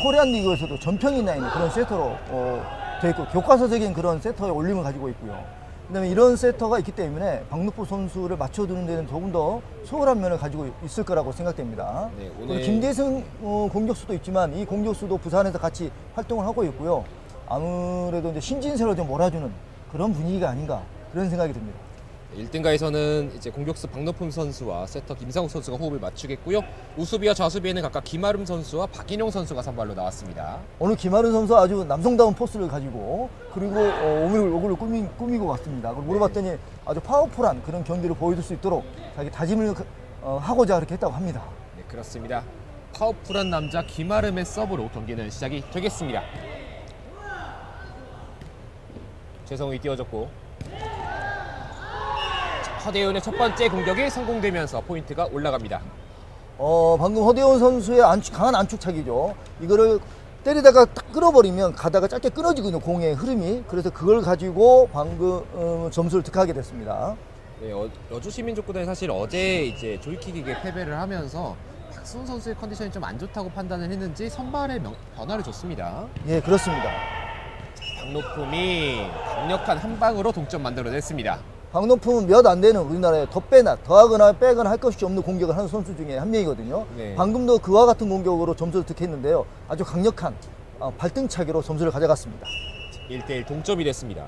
코리안 리그에서도 전평이 나 있는 그런 세터로 되어 있고 교과서적인 그런 세터의 올림을 가지고 있고요. 그다음에 이런 세터가 있기 때문에 박노프 선수를 맞춰두는 데는 조금 더 수월한 면을 가지고 있을 거라고 생각됩니다. 네, 오늘 김대승 공격수도 있지만 이 공격수도 부산에서 같이 활동을 하고 있고요. 아무래도 이제 신진세로 좀 몰아주는 그런 분위기가 아닌가 그런 생각이 듭니다. 1등가에서는 이제 공격수 박노품 선수와 세터 김상욱 선수가 호흡을 맞추겠고요. 우수비와 좌수비에는 각각 김아름 선수와 박인용 선수가 선발로 나왔습니다. 오늘 김아름 선수 아주 남성다운 포스를 가지고 그리고 오늘 꾸미고 왔습니다. 물어봤더니 아주 파워풀한 그런 경기를 보여줄 수 있도록 자기 다짐을 하고자 그렇게 했다고 합니다. 네, 그렇습니다. 파워풀한 남자 김아름의 서브로 경기는 시작이 되겠습니다. 최성욱이 띄워줬고 허대윤의 첫 번째 공격이 성공되면서 포인트가 올라갑니다. 방금 허대훈 선수의 강한 안축착이죠. 이거를 때리다가 딱 끊어버리면 가다가 짧게 끊어지거든요. 공의 흐름이. 그래서 그걸 가지고 방금 점수를 득하게 됐습니다. 네, 여주시민족구단이 사실 어제 이제 조이킥에게 패배를 하면서 박수훈 선수의 컨디션이 좀 안 좋다고 판단을 했는지 선발에 변화를 줬습니다. 예, 그렇습니다. 박노품이 강력한 한 방으로 동점 만들어냈습니다. 박노품은 몇 안 되는 우리나라의 더하거나 빼거나 할 것이 없는 공격을 하는 선수 중에 한 명이거든요. 네. 방금도 그와 같은 공격으로 점수를 득했는데요. 아주 강력한 발등차기로 점수를 가져갔습니다. 1대1 동점이 됐습니다.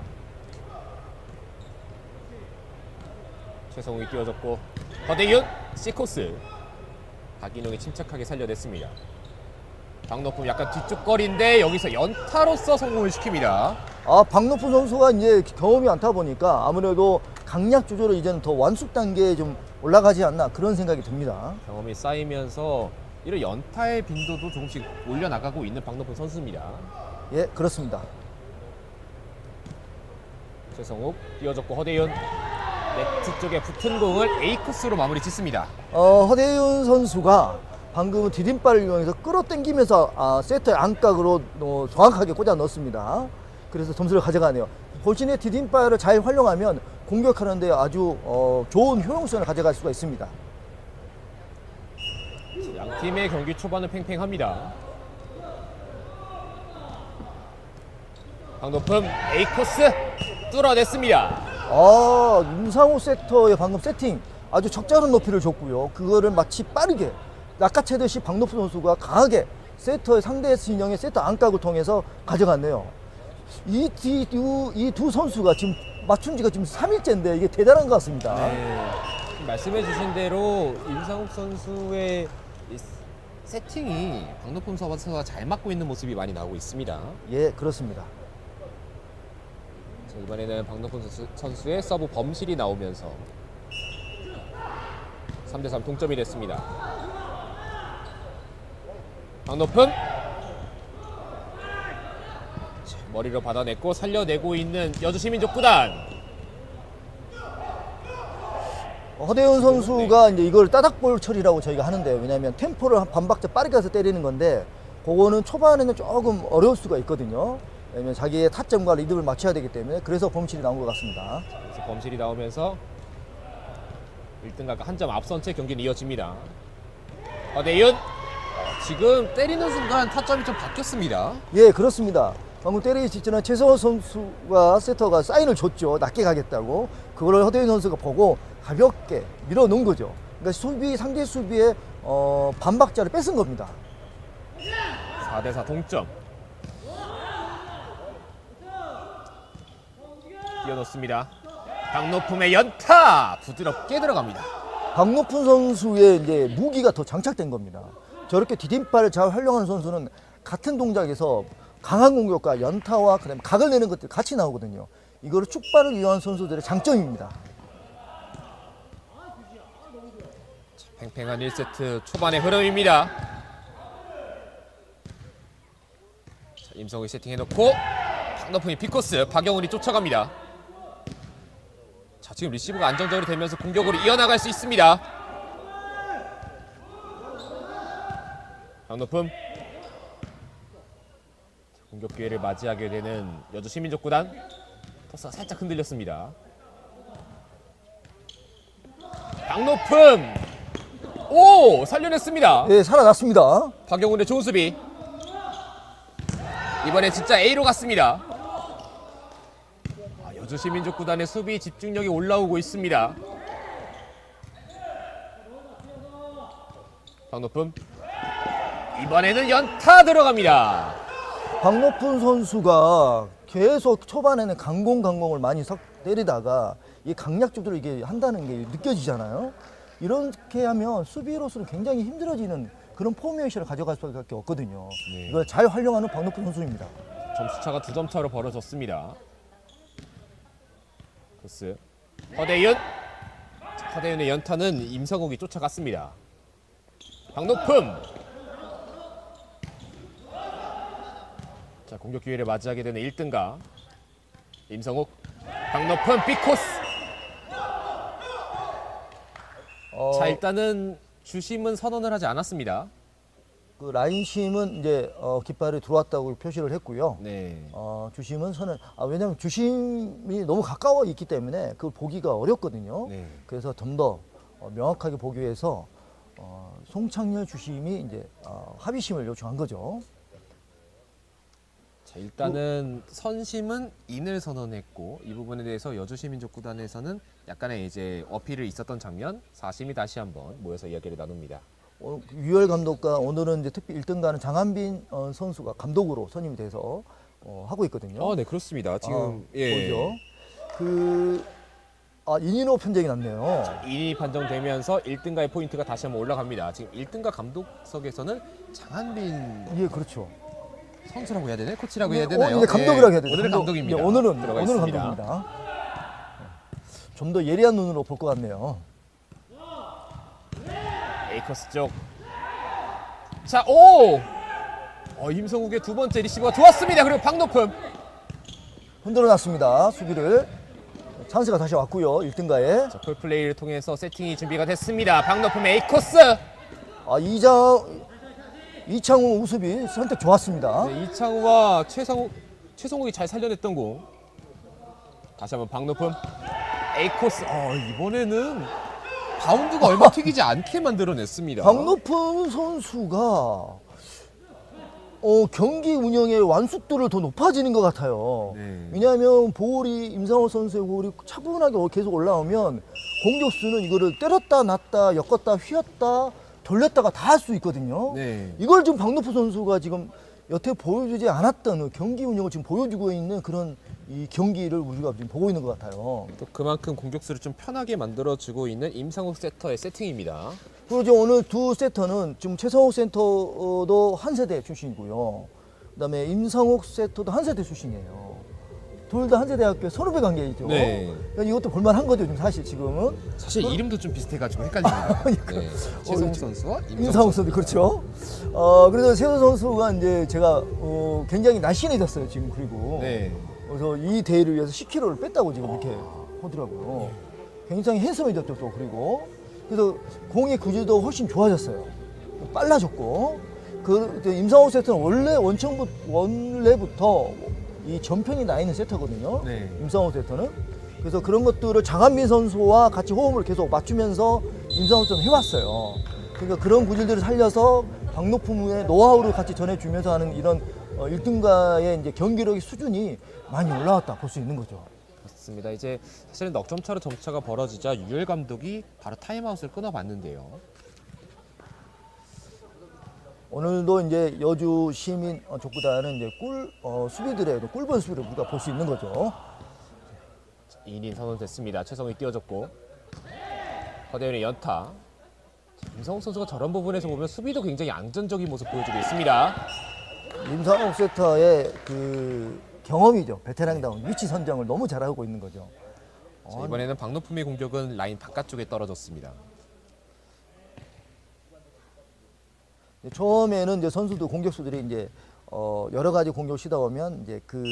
최성욱이 띄워줬고 허대윤 C코스 박인용이 침착하게 살려냈습니다. 박노품 약간 뒤쪽거리인데 여기서 연타로서 성공을 시킵니다. 박노품 선수가 이제 경험이 많다 보니까 아무래도 강약 조절을 이제는 더 완숙 단계에 좀 올라가지 않나 그런 생각이 듭니다. 경험이 쌓이면서 이런 연타의 빈도도 조금씩 올려나가고 있는 박노품 선수입니다. 예, 그렇습니다. 최성욱 띄워줬고 허대윤 네트 쪽에 붙은 공을 A코스로 마무리 짓습니다. 허대윤 선수가 방금은 디딤발을 이용해서 끌어당기면서 세터의 안각으로 정확하게 꽂아 넣었습니다. 그래서 점수를 가져가네요. 본인의 디딤발을 잘 활용하면 공격하는데 아주 좋은 효용성을 가져갈 수가 있습니다. 양 팀의 경기 초반은 팽팽합니다. 박노품 A코스 뚫어냈습니다. 윤상호 세터의 방금 세팅 아주 적절한 높이를 줬고요. 그거를 마치 빠르게 낚아채듯이 박노프 선수가 강하게 세터의 상대 진영의 세터 안각을 통해서 가져갔네요. 이 두 선수가 지금 맞춘 지가 지금 3일째인데 이게 대단한 것 같습니다. 네, 말씀해 주신 대로 윤상욱 선수의 세팅이 박노품 선수가 잘 맞고 있는 모습이 많이 나오고 있습니다. 예, 그렇습니다. 자, 이번에는 박노품 선수의 서브 범실이 나오면서 3대3 동점이 됐습니다. 박노품 머리로 받아냈고 살려내고 있는 여주시민족구단. 허대훈 선수가 이제 이걸 따닥볼 처리라고 저희가 하는데요. 왜냐하면 템포를 한 반박자 빠르게 해서 때리는 건데 그거는 초반에는 조금 어려울 수가 있거든요. 왜냐면 자기의 타점과 리듬을 맞춰야 되기 때문에 그래서 범실이 나온 것 같습니다. 그래서 범실이 나오면서 1등과 한 점 앞선 채 경기는 이어집니다. 허대윤 지금 때리는 순간 타점이 좀 바뀌었습니다. 예, 그렇습니다. 방금 때리기 직전에 최성호 선수가 세터가 사인을 줬죠. 낮게 가겠다고. 그걸 허대윤 선수가 보고 가볍게 밀어놓은 거죠. 그러니까 상대 수비에 반박자를 뺏은 겁니다. 4대4 동점. 뛰어놓습니다. 박노품의 연타 부드럽게 들어갑니다. 박노품 선수의 이제 무기가 더 장착된 겁니다. 저렇게 디딤발을 잘 활용하는 선수는 같은 동작에서 강한 공격과 연타와 그다음에 각을 내는 것들이 같이 나오거든요. 이거를 축발을 이용한 선수들의 장점입니다. 팽팽한 1세트 초반의 흐름입니다. 자, 임성훈이 세팅해놓고 박노품이 B코스 박영훈이 쫓아갑니다. 자, 지금 리시브가 안정적으로 되면서 공격으로 이어나갈 수 있습니다. 박노품 공격 기회를 맞이하게 되는 여주시민족구단. 토스가 살짝 흔들렸습니다. 박노품 오! 살려냈습니다. 예, 살아났습니다. 박영훈의 좋은 수비. 이번에 진짜 A로 갔습니다. 여주시민족구단의 수비 집중력이 올라오고 있습니다. 박노품 이번에는 연타 들어갑니다. 박노푼 선수가 계속 초반에는 강공을 많이 때리다가 이 강약적으로 이게 한다는 게 느껴지잖아요. 이렇게 하면 수비로서는 굉장히 힘들어지는 그런 포메이션을 가져갈 수밖에 없거든요. 네. 이걸 잘 활용하는 박노푼 선수입니다. 점수차가 2점 차로 벌어졌습니다. 크로스 허대윤. 허대윤의 연타는 임성욱이 쫓아갔습니다. 박노품. 자, 공격 기회를 맞이하게 되는 1등가 임성욱. 박노품 빅코스. 자, 일단은 주심은 선언을 하지 않았습니다. 그 라인심은 이제 깃발이 들어왔다고 표시를 했고요. 네. 주심은 왜냐하면 주심이 너무 가까워 있기 때문에 그걸 보기가 어렵거든요. 네. 그래서 좀 더 명확하게 보기 위해서 송창렬 주심이 이제 합의심을 요청한 거죠. 자, 일단은 선심은 인을 선언했고 이 부분에 대해서 여주시민족구단에서는 약간의 이제 어필을 있었던 장면, 사심이 다시 한번 모여서 이야기를 나눕니다. 유열 감독과 오늘은 이제 특히 1등가는 장한빈 선수가 감독으로 선임이 돼서 하고 있거든요. 네, 그렇습니다. 지금 보죠. 이인호 판정이 났네요. 인이 판정되면서 1등가의 포인트가 다시 한번 올라갑니다. 지금 1등가 감독석에서는 장한빈 예, 그렇죠. 선수라고 해야 되나요? 코치라고 해야 되나요? 이제 감독이라고 해야 되죠. 오늘은 감독입니다. 예, 오늘은 들어가 있습니다. 감독입니다. 좀 더 예리한 눈으로 볼 것 같네요. 에이커스 쪽. 자, 임성욱의 두 번째 리시버가 좋았습니다. 그리고 박노품. 흔들어 놨습니다. 수비를. 찬스가 다시 왔고요. 1등가에. 자, 콜플레이를 통해서 세팅이 준비가 됐습니다. 박노품의 에이커스. 이창우 우수비 선택 좋았습니다. 네, 이창우와 최성욱이 잘 살려냈던 공. 다시 한번 박노품. 에이코스. 이번에는 바운드가 얼마 튀기지 않게 만들어냈습니다. 박노푼 선수가 경기 운영의 완숙도를 더 높아지는 것 같아요. 네. 왜냐하면 임상호 선수의 볼이 차분하게 계속 올라오면 공격수는 이거를 때렸다 놨다 엮었다 휘었다 돌렸다가 다 할 수 있거든요. 네. 이걸 지금 박노푼 선수가 지금 여태 보여주지 않았던 경기 운영을 지금 보여주고 있는 그런 이 경기를 우리가 지금 보고 있는 것 같아요. 또 그만큼 공격수를 좀 편하게 만들어주고 있는 임상욱 세터의 세팅입니다. 그리고 오늘 두 세터는 지금 최성욱 센터도 한 세대 출신이고요. 그다음에 임상욱 세터도 한 세대 출신이에요. 둘 다 한세대학교 선후배 관계이죠. 네. 그러니까 이것도 볼만한 거죠, 지금 사실 지금은. 사실 이름도 좀 비슷해가지고 헷갈립니다. 네. 최성욱 선수와 임상욱 선수, 그렇죠. 그래서 최성욱 선수가 이제 제가 굉장히 날씬해졌어요, 지금. 그리고 네. 그래서 이 대회를 위해서 10kg를 뺐다고 지금 이렇게 하더라고요. 굉장히 핸섬해졌죠, 또. 그리고 그래서 공의 구질도 훨씬 좋아졌어요. 빨라졌고. 임상욱 세트는 원래부터 이 전편이 나 있는 세터거든요. 네. 임상욱 세터는. 그래서 그런 것들을 장한빈 선수와 같이 호흡을 계속 맞추면서 임상욱 세터는 해왔어요. 그러니까 그런 구질들을 살려서 박노품의 노하우를 같이 전해주면서 하는 이런 1등가의 이제 경기력의 수준이 많이 올라왔다 볼 수 있는 거죠. 그렇습니다. 이제 사실은 넉점 차로 점차가 벌어지자 유열 감독이 바로 타임아웃을 끊어봤는데요. 오늘도 이제 여주 시민 족구단은 이제 수비들의 꿀벌 수비를 우리가 볼 수 있는 거죠. 2인이 선언됐습니다. 최성욱이 뛰어졌고 허대윤의 연타. 임성욱 선수가 저런 부분에서 보면 수비도 굉장히 안전적인 모습 보여주고 있습니다. 임상욱 세터의 그 경험이죠. 베테랑다운 위치 선정을 너무 잘하고 있는 거죠. 자, 이번에는 박노품의 공격은 라인 바깥쪽에 떨어졌습니다. 처음에는 이제 선수들 공격수들이 이제 여러 가지 공격을 시다 보면 이제 그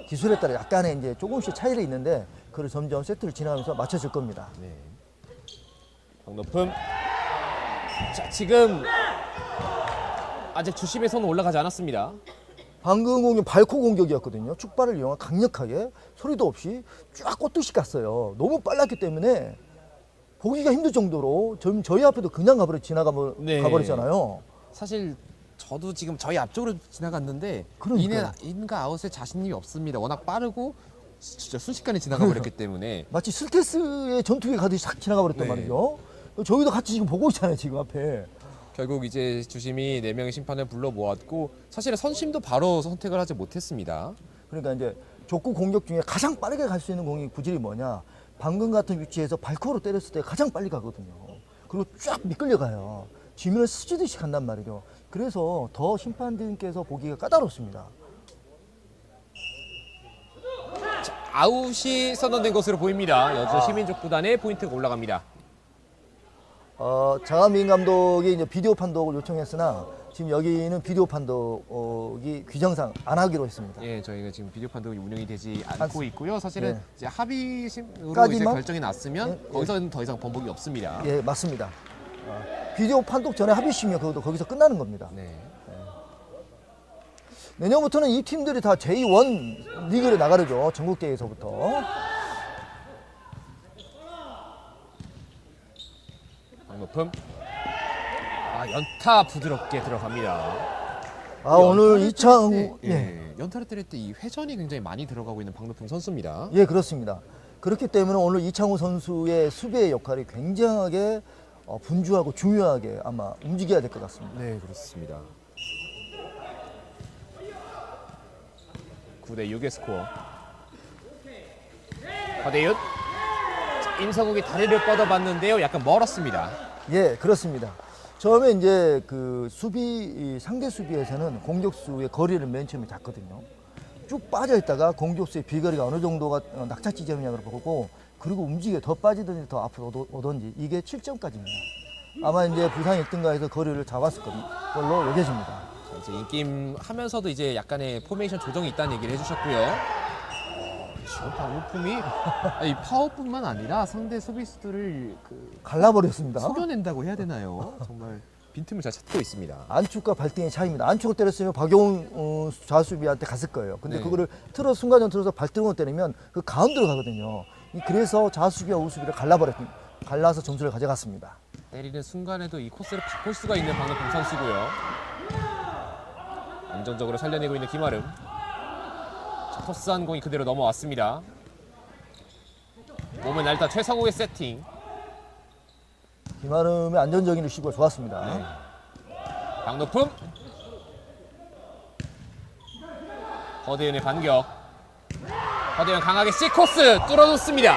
기술에 따라 약간의 이제 조금씩 차이가 있는데 그걸 점점 세트를 지나가면서 맞춰질 겁니다. 네. 박노품. 자, 지금 아직 주심의 손은 올라가지 않았습니다. 방금 공격 발코 공격이었거든요. 축발을 이용한 강력하게 소리도 없이 쫙 꽂듯이 갔어요. 너무 빨랐기 때문에 보기가 힘들 정도로 저희 앞에도 그냥 가버렸잖아요. 사실 저도 지금 저희 앞쪽으로 지나갔는데 그러니까요. 인과 아웃에 자신이 없습니다. 워낙 빠르고 진짜 순식간에 지나가 버렸기 때문에 마치 스텔스의 전투기에 가듯이 싹 지나가 버렸단 네. 말이죠. 저희도 같이 지금 보고 있잖아요, 지금 앞에. 결국 이제 주심이 4명의 심판을 불러 모았고 사실은 선심도 바로 선택을 하지 못했습니다. 그러니까 이제 족구 공격 중에 가장 빠르게 갈 수 있는 공이 구질이 뭐냐? 방금 같은 위치에서 발코로 때렸을 때 가장 빨리 가거든요. 그리고 쫙 미끌려 가요. 지면을 스치듯이 간단 말이죠. 그래서 더 심판들께서 보기가 까다롭습니다. 아웃이 선언된 것으로 보입니다. 여주 시민족구단의 포인트가 올라갑니다. 장한민 감독이 이제 비디오 판독을 요청했으나 지금 여기는 비디오 판독이 규정상 안 하기로 했습니다. 예, 저희가 지금 비디오 판독이 운영이 되지 않고 있고요. 사실은 네. 이제 합의심으로 이제 까지만? 결정이 났으면 예, 예. 거기서는 더 이상 번복이 없습니다. 예, 맞습니다. 비디오 판독 전에 합의심이면 그것도 거기서 끝나는 겁니다. 네. 내년부터는 이 팀들이 다 J1 리그를 나가려죠. 전국대회에서부터. 높음. 연타 부드럽게 들어갑니다. 오늘 이창 연타를 때릴 때 이 회전이 굉장히 많이 들어가고 있는 박노품 선수입니다. 예, 그렇습니다. 그렇기 때문에 오늘 이창호 선수의 수비의 역할이 굉장하게 분주하고 중요하게 아마 움직여야 될 것 같습니다. 네, 그렇습니다. 9대 6의 스코어. 허대윤. 임성욱이 다리를 뻗어봤는데요. 약간 멀었습니다. 예, 그렇습니다. 처음에 이제 그 상대 수비에서는 공격수의 거리를 맨 처음에 잡거든요. 쭉 빠져 있다가 공격수의 비거리가 어느 정도가 낙차 지점이냐고 보고 그리고 움직여 더 빠지든지 더 앞으로 오든지 이게 7점까지입니다. 아마 이제 부상 1등가에서 거리를 잡았을 걸로 여겨집니다. 자, 이제 인게임 하면서도 이제 약간의 포메이션 조정이 있다는 얘기를 해주셨고요. 지금 박노품이 이 파워뿐만 아니라 상대 수비수들을 갈라버렸습니다. 속여낸다고 해야 되나요? 정말 빈틈을 잘 찾고 있습니다. 안축과 발등의 차이입니다. 안축을 때렸으면 박용훈 좌수비한테 갔을 거예요. 근데 네. 그거를 순간전 틀어서 발등으로 때리면 그 가운데로 가거든요. 그래서 좌수비와 우수비를 갈라서 점수를 가져갔습니다. 때리는 순간에도 이 코스를 바꿀 수가 있는 박노품 선수고요. 안정적으로 살려내고 있는 김아름. 자, 토스한 공이 그대로 넘어왔습니다. 몸을 날다 최성욱의 세팅. 김아름의 안전적인 리시브가 좋았습니다. 네. 박노품. 허대윤의 반격. 허대윤 강하게 C코스 뚫어놓습니다.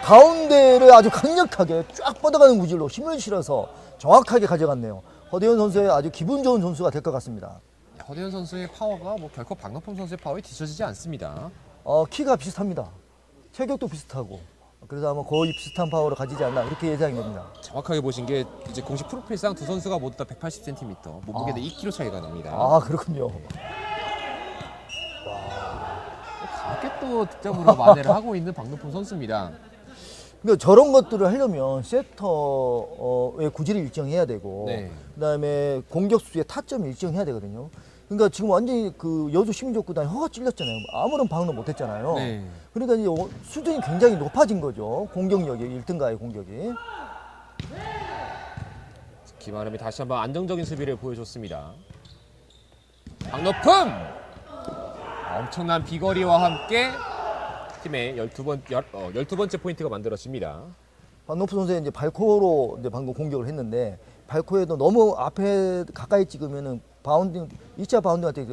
가운데를 아주 강력하게 쫙 뻗어가는 구질로 힘을 실어서 정확하게 가져갔네요. 허대현 선수의 아주 기분 좋은 선수가 될 것 같습니다. 허대윤 선수의 파워가 결코 박노품 선수의 파워에 뒤처지지 않습니다. 키가 비슷합니다. 체격도 비슷하고 그래서 아마 거의 비슷한 파워를 가지지 않나 이렇게 예상이 됩니다. 정확하게 보신 게 이제 공식 프로필상 두 선수가 모두 다 180cm, 몸무게는 2kg 차이가 납니다. 그렇군요. 가볍게 또 득점으로 만회를 하고 있는 박노품 선수입니다. 그러니까 저런 것들을 하려면 세터의 구질을 일정해야 되고 네. 그다음에 공격수의 타점을 일정해야 되거든요. 그러니까 지금 완전히 그 여주 시민족구단이 허가 찔렸잖아요. 아무런 방어도 못했잖아요. 네. 그러니까 이제 수준이 굉장히 높아진 거죠. 공격력이 1등가의 공격이. 김아름이 다시 한번 안정적인 수비를 보여줬습니다. 박노품! 엄청난 비거리와 함께 팀의 12번째 포인트가 만들어집니다. 박노프 선수의 이제 발코로 이제 방금 공격을 했는데 발코에도 너무 앞에 가까이 찍으면은 바운딩 2차 바운딩 할 때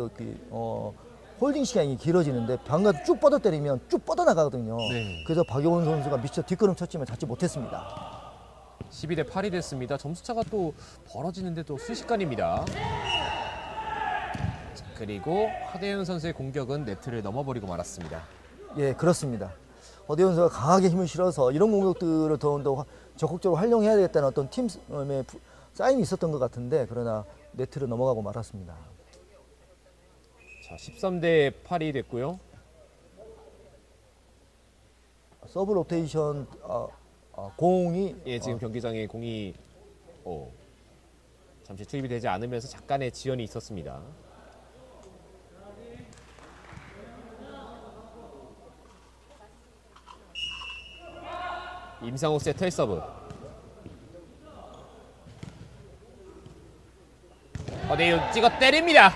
홀딩 시간이 길어지는데 방금 쭉 뻗어 때리면 쭉 뻗어 나가거든요. 네. 그래서 박용훈 선수가 미처 뒷걸음 쳤지만 잡지 못했습니다. 12대 8이 됐습니다. 점수차가 또 벌어지는데 또 순식간입니다. 자, 그리고 허대윤 선수의 공격은 네트를 넘어버리고 말았습니다. 예, 그렇습니다. 허대현 선수가 강하게 힘을 실어서 이런 공격들을 더 적극적으로 활용해야 되겠다는 어떤 팀의 사인이 있었던 것 같은데 그러나 네트를 넘어가고 말았습니다. 자, 13대 8이 됐고요. 서브 로테이션 공이 예, 지금 경기장에 공이 잠시 투입이 되지 않으면서 잠깐의 지연이 있었습니다. 임상욱 세터의 서브. 허대윤 찍어 때립니다.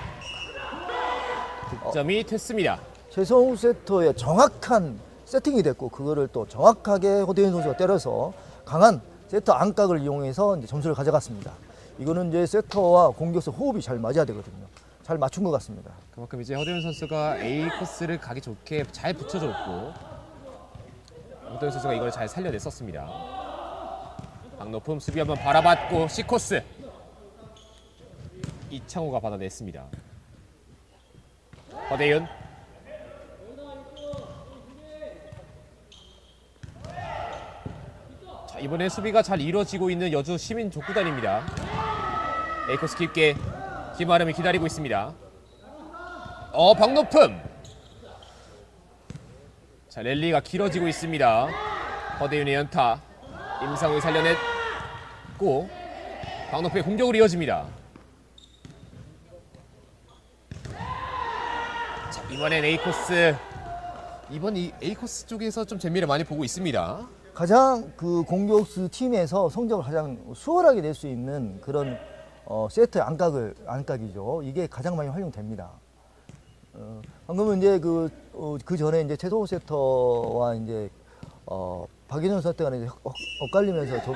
득점이 됐습니다. 최성우 세터의 정확한 세팅이 됐고 그거를 또 정확하게 허대윤 선수가 때려서 강한 세터 안각을 이용해서 이제 점수를 가져갔습니다. 이거는 이제 세터와 공격수 호흡이 잘 맞아야 되거든요. 잘 맞춘 것 같습니다. 그만큼 이제 허대윤 선수가 A 코스를 가기 좋게 잘 붙여줬고 허대윤 선수가 이걸 잘 살려냈었습니다. 박노품 수비 한번 바라봤고 C 코스 이창호가 받아냈습니다. 허대윤 자, 이번에 수비가 잘 이루어지고 있는 여주 시민 족구단입니다. A 코스 깊게 김아름이 기다리고 있습니다. 박노품 자 랠리가 길어지고 있습니다. 허대윤의 연타 임상우이 살려냈고 박노품의 공격으로 이어집니다. 자 이번엔 A코스 이번 이 A코스 쪽에서 좀 재미를 많이 보고 있습니다. 가장 그 공격수 팀에서 성적을 가장 수월하게 낼 수 있는 그런 세트의 안각이죠. 이게 가장 많이 활용됩니다. 방금은 이제 그 전에 이제 최성우 세터와 이제 박인현 세터가 이제 엇갈리면서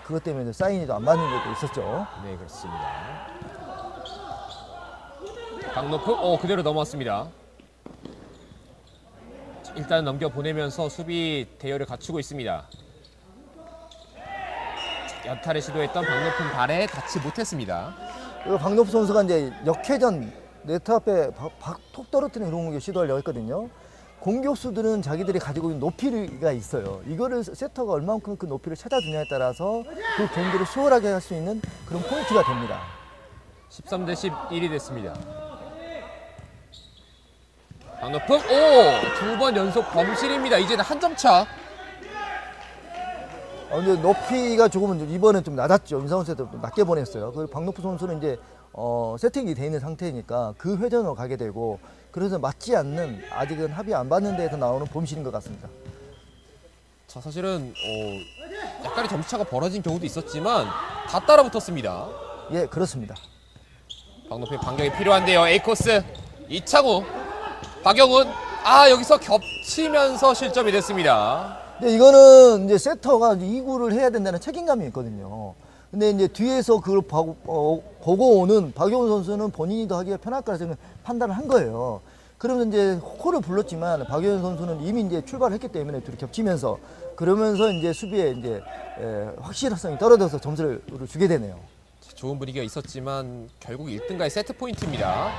그것 때문에 사인이 안 맞는 것도 있었죠. 네 그렇습니다. 박노품 그대로 넘어왔습니다. 자, 일단 넘겨보내면서 수비 대열을 갖추고 있습니다. 자, 연타를 시도했던 박노품 발에 닿지 못했습니다. 그리고 박노프 선수가 이제 역회전 네트 앞에 톡 떨어뜨리는 그런 공격 시도하려고 했거든요. 공격수들은 자기들이 가지고 있는 높이가 있어요. 이거를 세터가 얼만큼 그 높이를 찾아주냐에 따라서 그 경기를 수월하게 할 수 있는 그런 포인트가 됩니다. 13대 11이 됐습니다. 박노품 두 번 연속 범실입니다. 이제는 한 점 차. 근데 높이가 조금은 이번엔 좀 낮았죠. 임상훈 세터 좀 낮게 보냈어요. 그 박노프 선수는 이제 세팅이 돼 있는 상태니까 그 회전으로 가게 되고 그래서 맞지 않는 아직은 합의 안 받는 데에서 나오는 범실인 것 같습니다. 자 사실은 약간의 점수차가 벌어진 경우도 있었지만 다 따라붙었습니다. 예, 그렇습니다. 박노프의 반격이 필요한데요. A코스 이창호 박영훈 여기서 겹치면서 실점이 됐습니다. 근데 이거는 이제 세터가 2구를 해야 된다는 책임감이 있거든요. 근데 이제 뒤에서 그걸 보고 오는 박용훈 선수는 본인이 더 하기가 편할 거라 생각 판단을 한 거예요. 그러면 이제 콜을 불렀지만 박용훈 선수는 이미 이제 출발을 했기 때문에 둘이 겹치면서 그러면서 이제 수비에 이제 확실성이 떨어져서 점수를 주게 되네요. 좋은 분위기가 있었지만 결국 1등가의 세트 포인트입니다.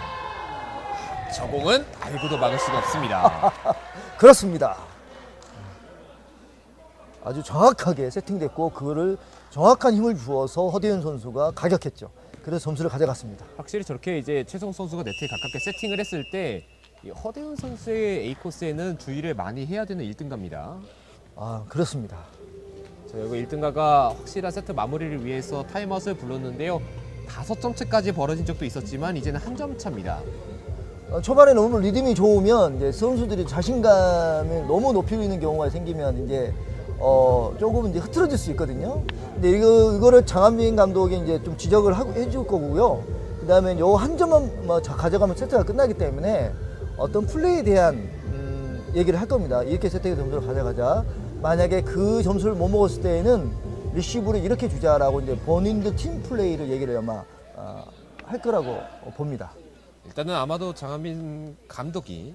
저 공은 알고도 막을 수가 없습니다. 그렇습니다. 아주 정확하게 세팅됐고 그거를 정확한 힘을 주어서 허대윤 선수가 가격했죠. 그래서 점수를 가져갔습니다. 확실히 저렇게 이제 최성우 선수가 네트에 가깝게 세팅을 했을 때 이 허대훈 선수의 A 코스에는 주의를 많이 해야 되는 1등가입니다. 그렇습니다. 자, 여기 1등가가 확실한 세트 마무리를 위해서 타임아웃을 불렀는데요. 5점 차까지 벌어진 적도 있었지만 이제는 한 점 차입니다. 초반에 너무 리듬이 좋으면 이제 선수들이 자신감을 너무 높이고 있는 경우가 생기면 이제 조금 이제 흐트러질 수 있거든요. 근데 이거를 장한빈 감독이 이제 좀 지적을 해줄 거고요. 그 다음에 요 한 점만 가져가면 세트가 끝나기 때문에 어떤 플레이에 대한 얘기를 할 겁니다. 이렇게 세트의 점수를 가져가자. 만약에 그 점수를 못 먹었을 때에는 리시브를 이렇게 주자라고 이제 본인들 팀 플레이를 얘기를 아마 할 거라고 봅니다. 일단은 아마도 장한빈 감독이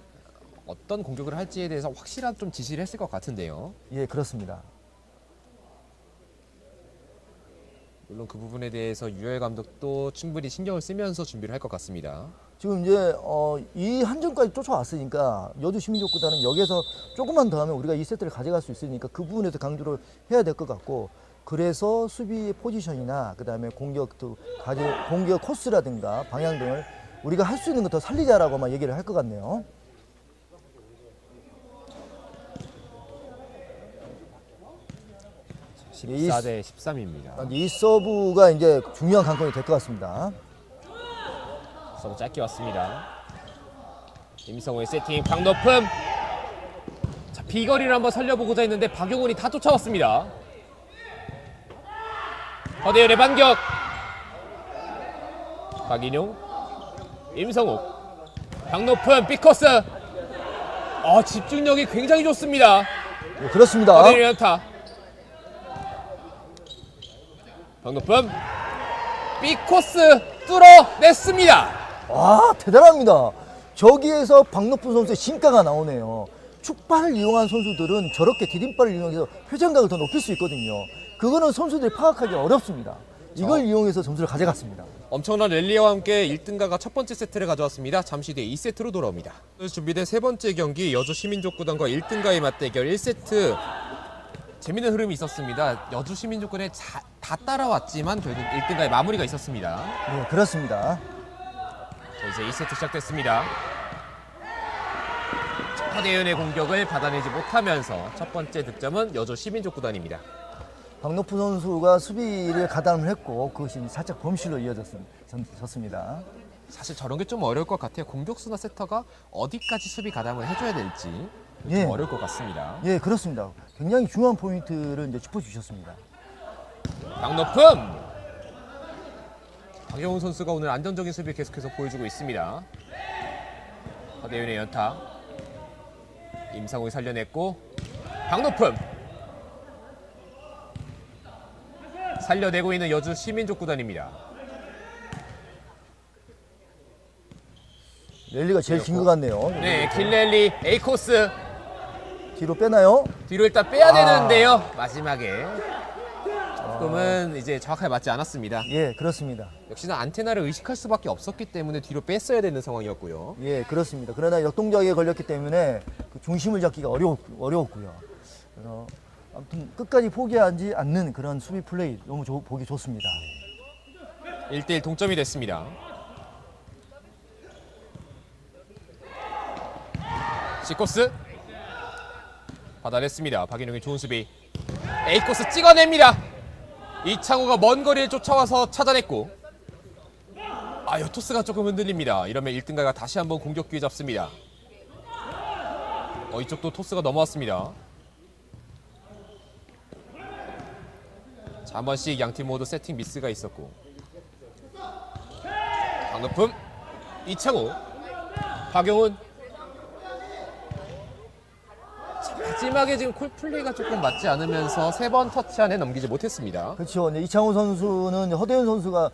어떤 공격을 할지에 대해서 확실한 좀 지시를 했을 것 같은데요. 예, 그렇습니다. 물론 그 부분에 대해서 유열 감독도 충분히 신경을 쓰면서 준비를 할 것 같습니다. 지금 이제 이 한 점까지 쫓아왔으니까 여주 시민족구단은 여기에서 조금만 더 하면 우리가 이 세트를 가져갈 수 있으니까 그 부분에서 강조를 해야 될 것 같고 그래서 수비 포지션이나 그다음에 공격 코스라든가 방향 등을 우리가 할 수 있는 것 더 살리자라고만 얘기를 할 것 같네요. 자, 14대 13입니다. 이 서브가 이제 중요한 관건이 될 것 같습니다. 서브 짧게 왔습니다. 임성호의 세팅, 박노품. 자, 비거리를 한번 살려보고자 했는데 박용훈이 다 쫓아왔습니다. 허대윤의 반격. 박인용, 임성욱, 박노픈 빅코스. 집중력이 굉장히 좋습니다. 네, 그렇습니다. 허대윤 연타. 박노픈 빅코스 뚫어냈습니다. 와, 대단합니다. 저기에서 박노픈 선수의 진가가 나오네요. 축발을 이용한 선수들은 저렇게 디딤발을 이용해서 회전각을 더 높일 수 있거든요. 그거는 선수들이 파악하기 어렵습니다. 이걸 이용해서 점수를 가져갔습니다. 엄청난 랠리와 함께 1등가가 첫 번째 세트를 가져왔습니다. 잠시 뒤에 2세트로 돌아옵니다. 준비된 세 번째 경기 여주 시민족구단과 1등가의 맞대결 1세트. 재밌는 흐름이 있었습니다. 여주 시민족구단에 다 따라왔지만 결국 1등가의 마무리가 있었습니다. 네, 그렇습니다. 자, 이제 2세트 시작됐습니다. 허대윤의 공격을 받아내지 못하면서 첫 번째 득점은 여주 시민족구단입니다. 박노프 선수가 수비를 가담을 했고 그것이 살짝 범실로 이어졌습니다. 사실 저런 게 좀 어려울 것 같아요. 공격수나 세터가 어디까지 수비 가담을 해줘야 될지 좀 예. 어려울 것 같습니다. 예, 그렇습니다. 굉장히 중요한 포인트를 이제 짚어주셨습니다. 박노품! 박영훈 선수가 오늘 안정적인 수비를 계속해서 보여주고 있습니다. 허대윤의 연타. 임상욱이 살려냈고 박노품! 살려내고 있는 여주 시민족구단입니다. 랠리가 제일 긴 것 같네요. 네, 길랠리 A코스 뒤로 빼나요? 뒤로 일단 빼야 되는데요. 마지막에 조금은 이제 정확하게 맞지 않았습니다. 예, 그렇습니다. 역시나 안테나를 의식할 수밖에 없었기 때문에 뒤로 뺐어야 되는 상황이었고요. 예, 그렇습니다. 그러나 역동작에 걸렸기 때문에 그 중심을 잡기가 어려웠고요. 그래서 아무튼 끝까지 포기하지 않는 그런 수비 플레이 너무 보기 좋습니다. 1대1 동점이 됐습니다. C코스 받아냈습니다. 박인웅의 좋은 수비. A코스 찍어냅니다. 이창호가 먼 거리를 쫓아와서 찾아냈고 토스가 조금 흔들립니다. 이러면 1등가가 다시 한번 공격 기회 잡습니다. 이쪽도 토스가 넘어왔습니다. 자, 한 번씩 양팀 모두 세팅 미스가 있었고 강높음 이창호 박용훈. 자, 마지막에 지금 콜플레이가 조금 맞지 않으면서 3번 터치 안에 넘기지 못했습니다. 그렇죠. 이제 이창호 선수는 허대윤 선수가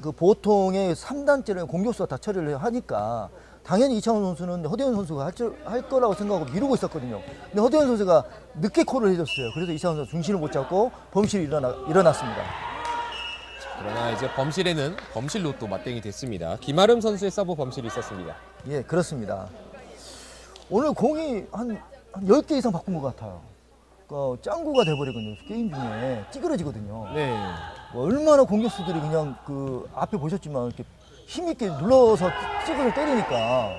그 보통의 3단째를 공격수가 다 처리를 하니까 당연히 이창호 선수는 허대윤 선수가 할 거라고 생각하고 미루고 있었거든요. 근데 허대윤 선수가 늦게 콜을 해줬어요. 그래서 이창호 선수가 중심을 못 잡고 범실이 일어났습니다. 그러나 이제 범실로 또 맞대응이 됐습니다. 김아름 선수의 서브 범실이 있었습니다. 예, 그렇습니다. 오늘 공이 한 10개 이상 바꾼 것 같아요. 그러니까 짱구가 돼버리거든요. 게임 중에 찌그러지거든요. 네. 얼마나 공격수들이 그냥 그 앞에 보셨지만 이렇게 힘있게 눌러서 찌그러 때리니까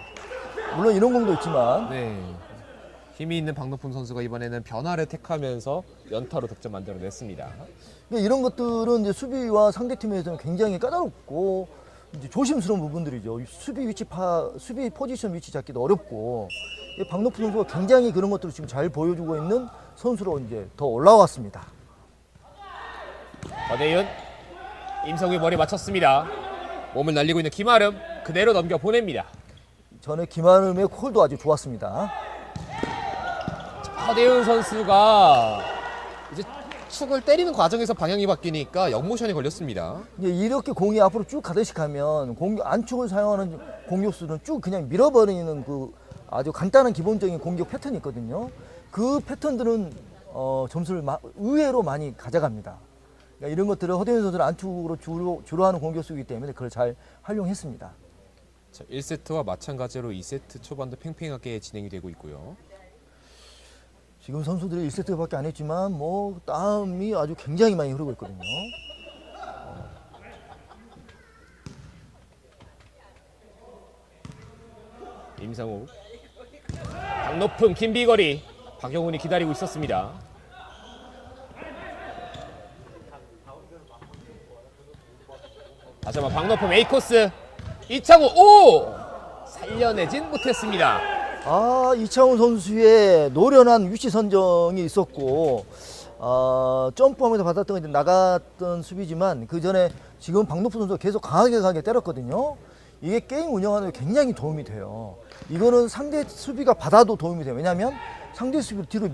물론 이런 공도 있지만 네. 힘이 있는 박노품 선수가 이번에는 변화를 택하면서 연타로 득점 만들어냈습니다. 이런 것들은 이제 수비와 상대팀에서는 굉장히 까다롭고 이제 조심스러운 부분들이죠. 수비 포지션 위치 잡기도 어렵고 박노프 선수가 굉장히 그런 것들을 지금 잘 보여주고 있는 선수로 이제 더 올라왔습니다. 허대윤 임성욱이 머리 맞췄습니다. 몸을 날리고 있는 김아름 그대로 넘겨 보냅니다. 전에 김아름의 콜도 아주 좋았습니다. 허대윤 선수가 이제 축을 때리는 과정에서 방향이 바뀌니까 역모션이 걸렸습니다. 이렇게 공이 앞으로 쭉 가듯이 가면 안축을 사용하는 공격수는 쭉 그냥 밀어버리는 그 아주 간단한 기본적인 공격 패턴이 있거든요. 그 패턴들은 점수를 의외로 많이 가져갑니다. 그러니까 이런 것들을 허대윤 선수는 안축으로 주로 하는 공격수이기 때문에 그걸 잘 활용했습니다. 자, 1세트와 마찬가지로 2세트 초반도 팽팽하게 진행이 되고 있고요. 지금 선수들이 1세트밖에 안 했지만 땀이 아주 굉장히 많이 흐르고 있거든요. 임상욱 박노품 긴 비거리 박영훈이 기다리고 있었습니다. 다시 한번 박노품 A코스 이창호 살려내진 못했습니다. 이창훈 선수의 노련한 위치 선정이 있었고 점프하면서 받았던 건 이제 나갔던 수비지만 그 전에 지금 박노프 선수가 계속 강하게 때렸거든요. 이게 게임 운영하는 데 굉장히 도움이 돼요. 이거는 상대 수비가 받아도 도움이 돼요. 왜냐하면 상대 수비를 뒤로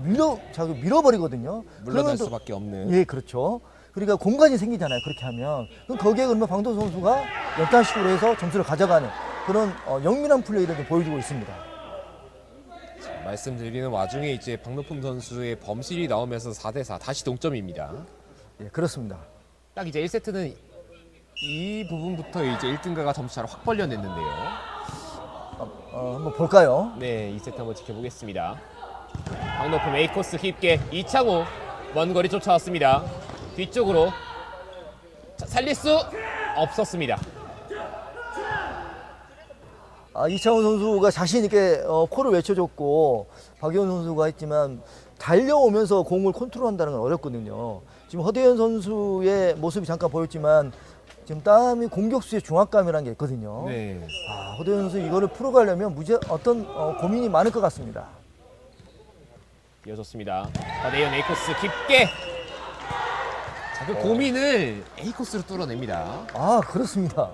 밀어버리거든요. 물러날 그러면 또- 수밖에 없는. 예, 그렇죠. 그러니까 공간이 생기잖아요. 그렇게 하면. 그럼 거기에 그러면 박노프 선수가 연타식으로 해서 점수를 가져가는 그런 영민한 플레이를 좀 보여주고 있습니다. 말씀드리는 와중에 이제 박노품 선수의 범실이 나오면서 4대4 다시 동점입니다. 예, 그렇습니다. 딱 이제 1세트는 이 부분부터 이제 1등가가 점수차를 확 벌려냈는데요. 한번 볼까요? 네, 2세트 한번 지켜보겠습니다. 박노품 A코스 깊게 이창호 먼 거리 쫓아왔습니다. 뒤쪽으로 자, 살릴 수 없었습니다. 이창훈 선수가 자신 있게 콜을 외쳐줬고 박효은 선수가 했지만 달려오면서 공을 컨트롤한다는 건 어렵거든요. 지금 허대현 선수의 모습이 잠깐 보였지만 지금 땀이 공격수의 중압감이라는 게 있거든요. 네. 허대현 선수 이거를 풀어가려면 어떤 고민이 많을 것 같습니다. 이어졌습니다. 허대현 A코스 깊게. 자, 그 고민을 A코스로 뚫어냅니다. 그렇습니다.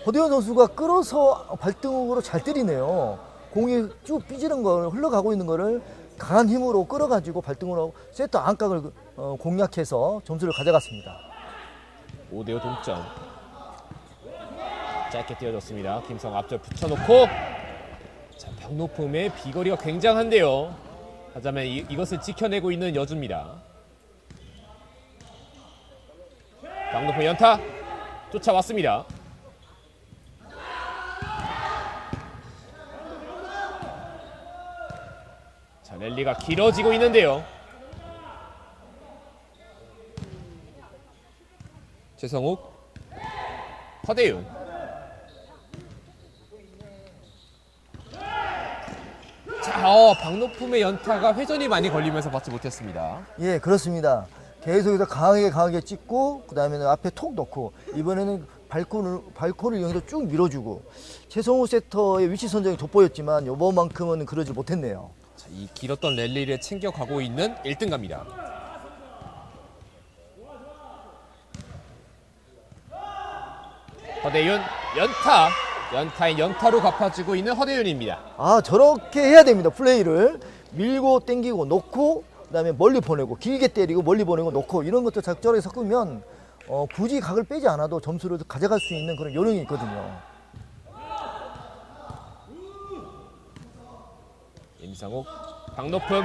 허대현 선수가 끌어서 발등으로 잘 때리네요. 공이 쭉 삐지는 걸 흘러가고 있는 거를 강한 힘으로 끌어가지고 발등으로 세트 안각을 공략해서 점수를 가져갔습니다. 5대5 동점. 짧게 띄워줬습니다. 김성 앞절 붙여놓고 자, 박노품의 비거리가 굉장한데요. 하지만 이것을 지켜내고 있는 여주입니다. 박노품 연타 쫓아왔습니다. 자, 랠리가 길어지고 있는데요. 최성욱, 허대윤. 자, 박노품의 연타가 회전이 많이 걸리면서 받지 못했습니다. 예, 그렇습니다. 계속해서 강하게 찍고 그 다음에는 앞에 톡 넣고 이번에는 발코를 이용해서 쭉 밀어주고 최성우 세터의 위치 선정이 돋보였지만 이번만큼은 그러지 못했네요. 자, 이 길었던 랠리를 챙겨가고 있는 1등갑니다. 허대윤 연타인 연타로 갚아주고 있는 허대윤입니다. 저렇게 해야 됩니다. 플레이를 밀고 당기고 놓고 그다음에 멀리 보내고 길게 때리고 멀리 보내고 놓고 이런 것도 적절하게 섞으면 굳이 각을 빼지 않아도 점수를 가져갈 수 있는 그런 요령이 있거든요. 임상욱, 박노품.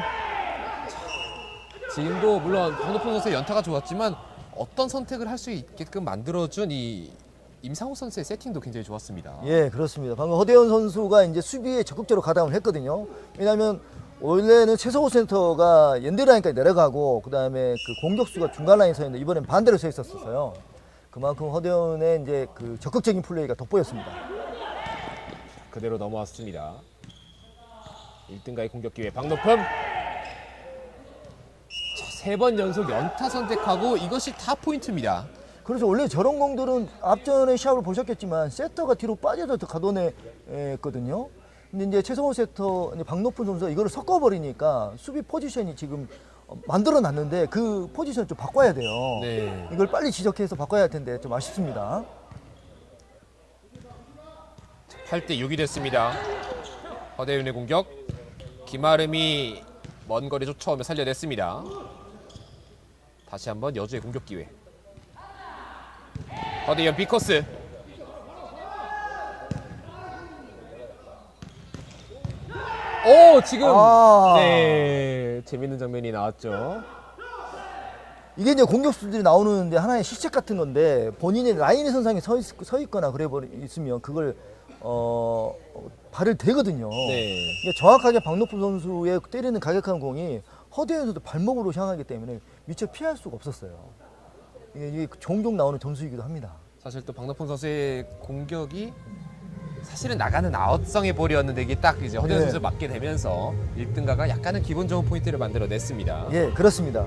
지금도 물론 박노품 선수의 연타가 좋았지만 어떤 선택을 할 수 있게끔 만들어준 이 임상욱 선수의 세팅도 굉장히 좋았습니다. 예, 그렇습니다. 방금 허대현 선수가 이제 수비에 적극적으로 가담을 했거든요. 왜냐하면 원래는 최성호 센터가 연대 라인까지 내려가고 그다음에 그 공격수가 중간 라인에 서 있는데 이번엔 반대로 서 있었어요. 그만큼 허대현의 이제 그 적극적인 플레이가 돋보였습니다. 그대로 넘어왔습니다. 1등가의 공격 기회 박노품. 세 번 연속 연타 선택하고 이것이 타 포인트입니다. 그래서 원래 저런 공들은 앞전에 시합을 보셨겠지만 세터가 뒤로 빠져서 가둬냈거든요. 근데 이제 최성호 세터, 이제 박노픈 선수가 이거를 섞어버리니까 수비 포지션이 지금 만들어 놨는데 그 포지션을 좀 바꿔야 돼요. 네. 이걸 빨리 지적해서 바꿔야 할 텐데 좀 아쉽습니다. 8대 6이 됐습니다. 허대윤의 공격. 김아름이 먼 거리 쫓아오며 살려냈습니다. 다시 한번 여주의 공격 기회. 허대윤 B코스. 오, 지금 네, 재밌는 장면이 나왔죠. 이게 이제 공격수들이 나오는데 하나의 실책 같은 건데 본인이 라인의 선상에 서 있거나 그래 있으면 그걸 발을 대거든요. 네. 이게 정확하게 박노품 선수의 때리는 가격한 공이 허대현 선수 발목으로 향하기 때문에 미처 피할 수가 없었어요. 이게 종종 나오는 점수이기도 합니다. 사실 또 박노품 선수의 공격이 사실은 나가는 아웃성의 볼이었는데 이게 딱 이제 허대현 네. 선수 맞게 되면서 1등가가 약간은 기분 좋은 포인트를 만들어냈습니다. 예, 그렇습니다.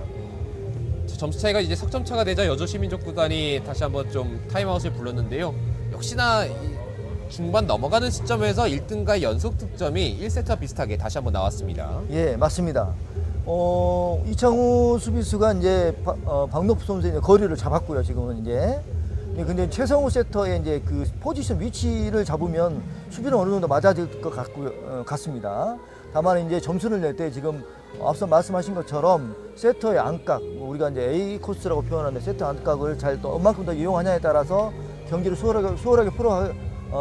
점수 차이가 이제 석점 차가 되자 여주 시민족 구단이 다시 한번 좀 타임아웃을 불렀는데요. 역시나 이 중반 넘어가는 시점에서 1등가의 연속 득점이 1세트와 비슷하게 다시 한번 나왔습니다. 예, 맞습니다. 이창우 수비수가 이제 박노프 선수의 거리를 잡았고요. 지금은 이제. 근데 최성우 세터의 이제 그 포지션 위치를 잡으면 수비는 어느 정도 맞아질 것 같습니다. 다만 이제 점수를 낼 때 지금 앞서 말씀하신 것처럼 세터의 안각, 우리가 이제 A 코스라고 표현하는데 세터 안각을 잘 또 얼만큼 더 이용하냐에 따라서 경기를 수월하게 풀어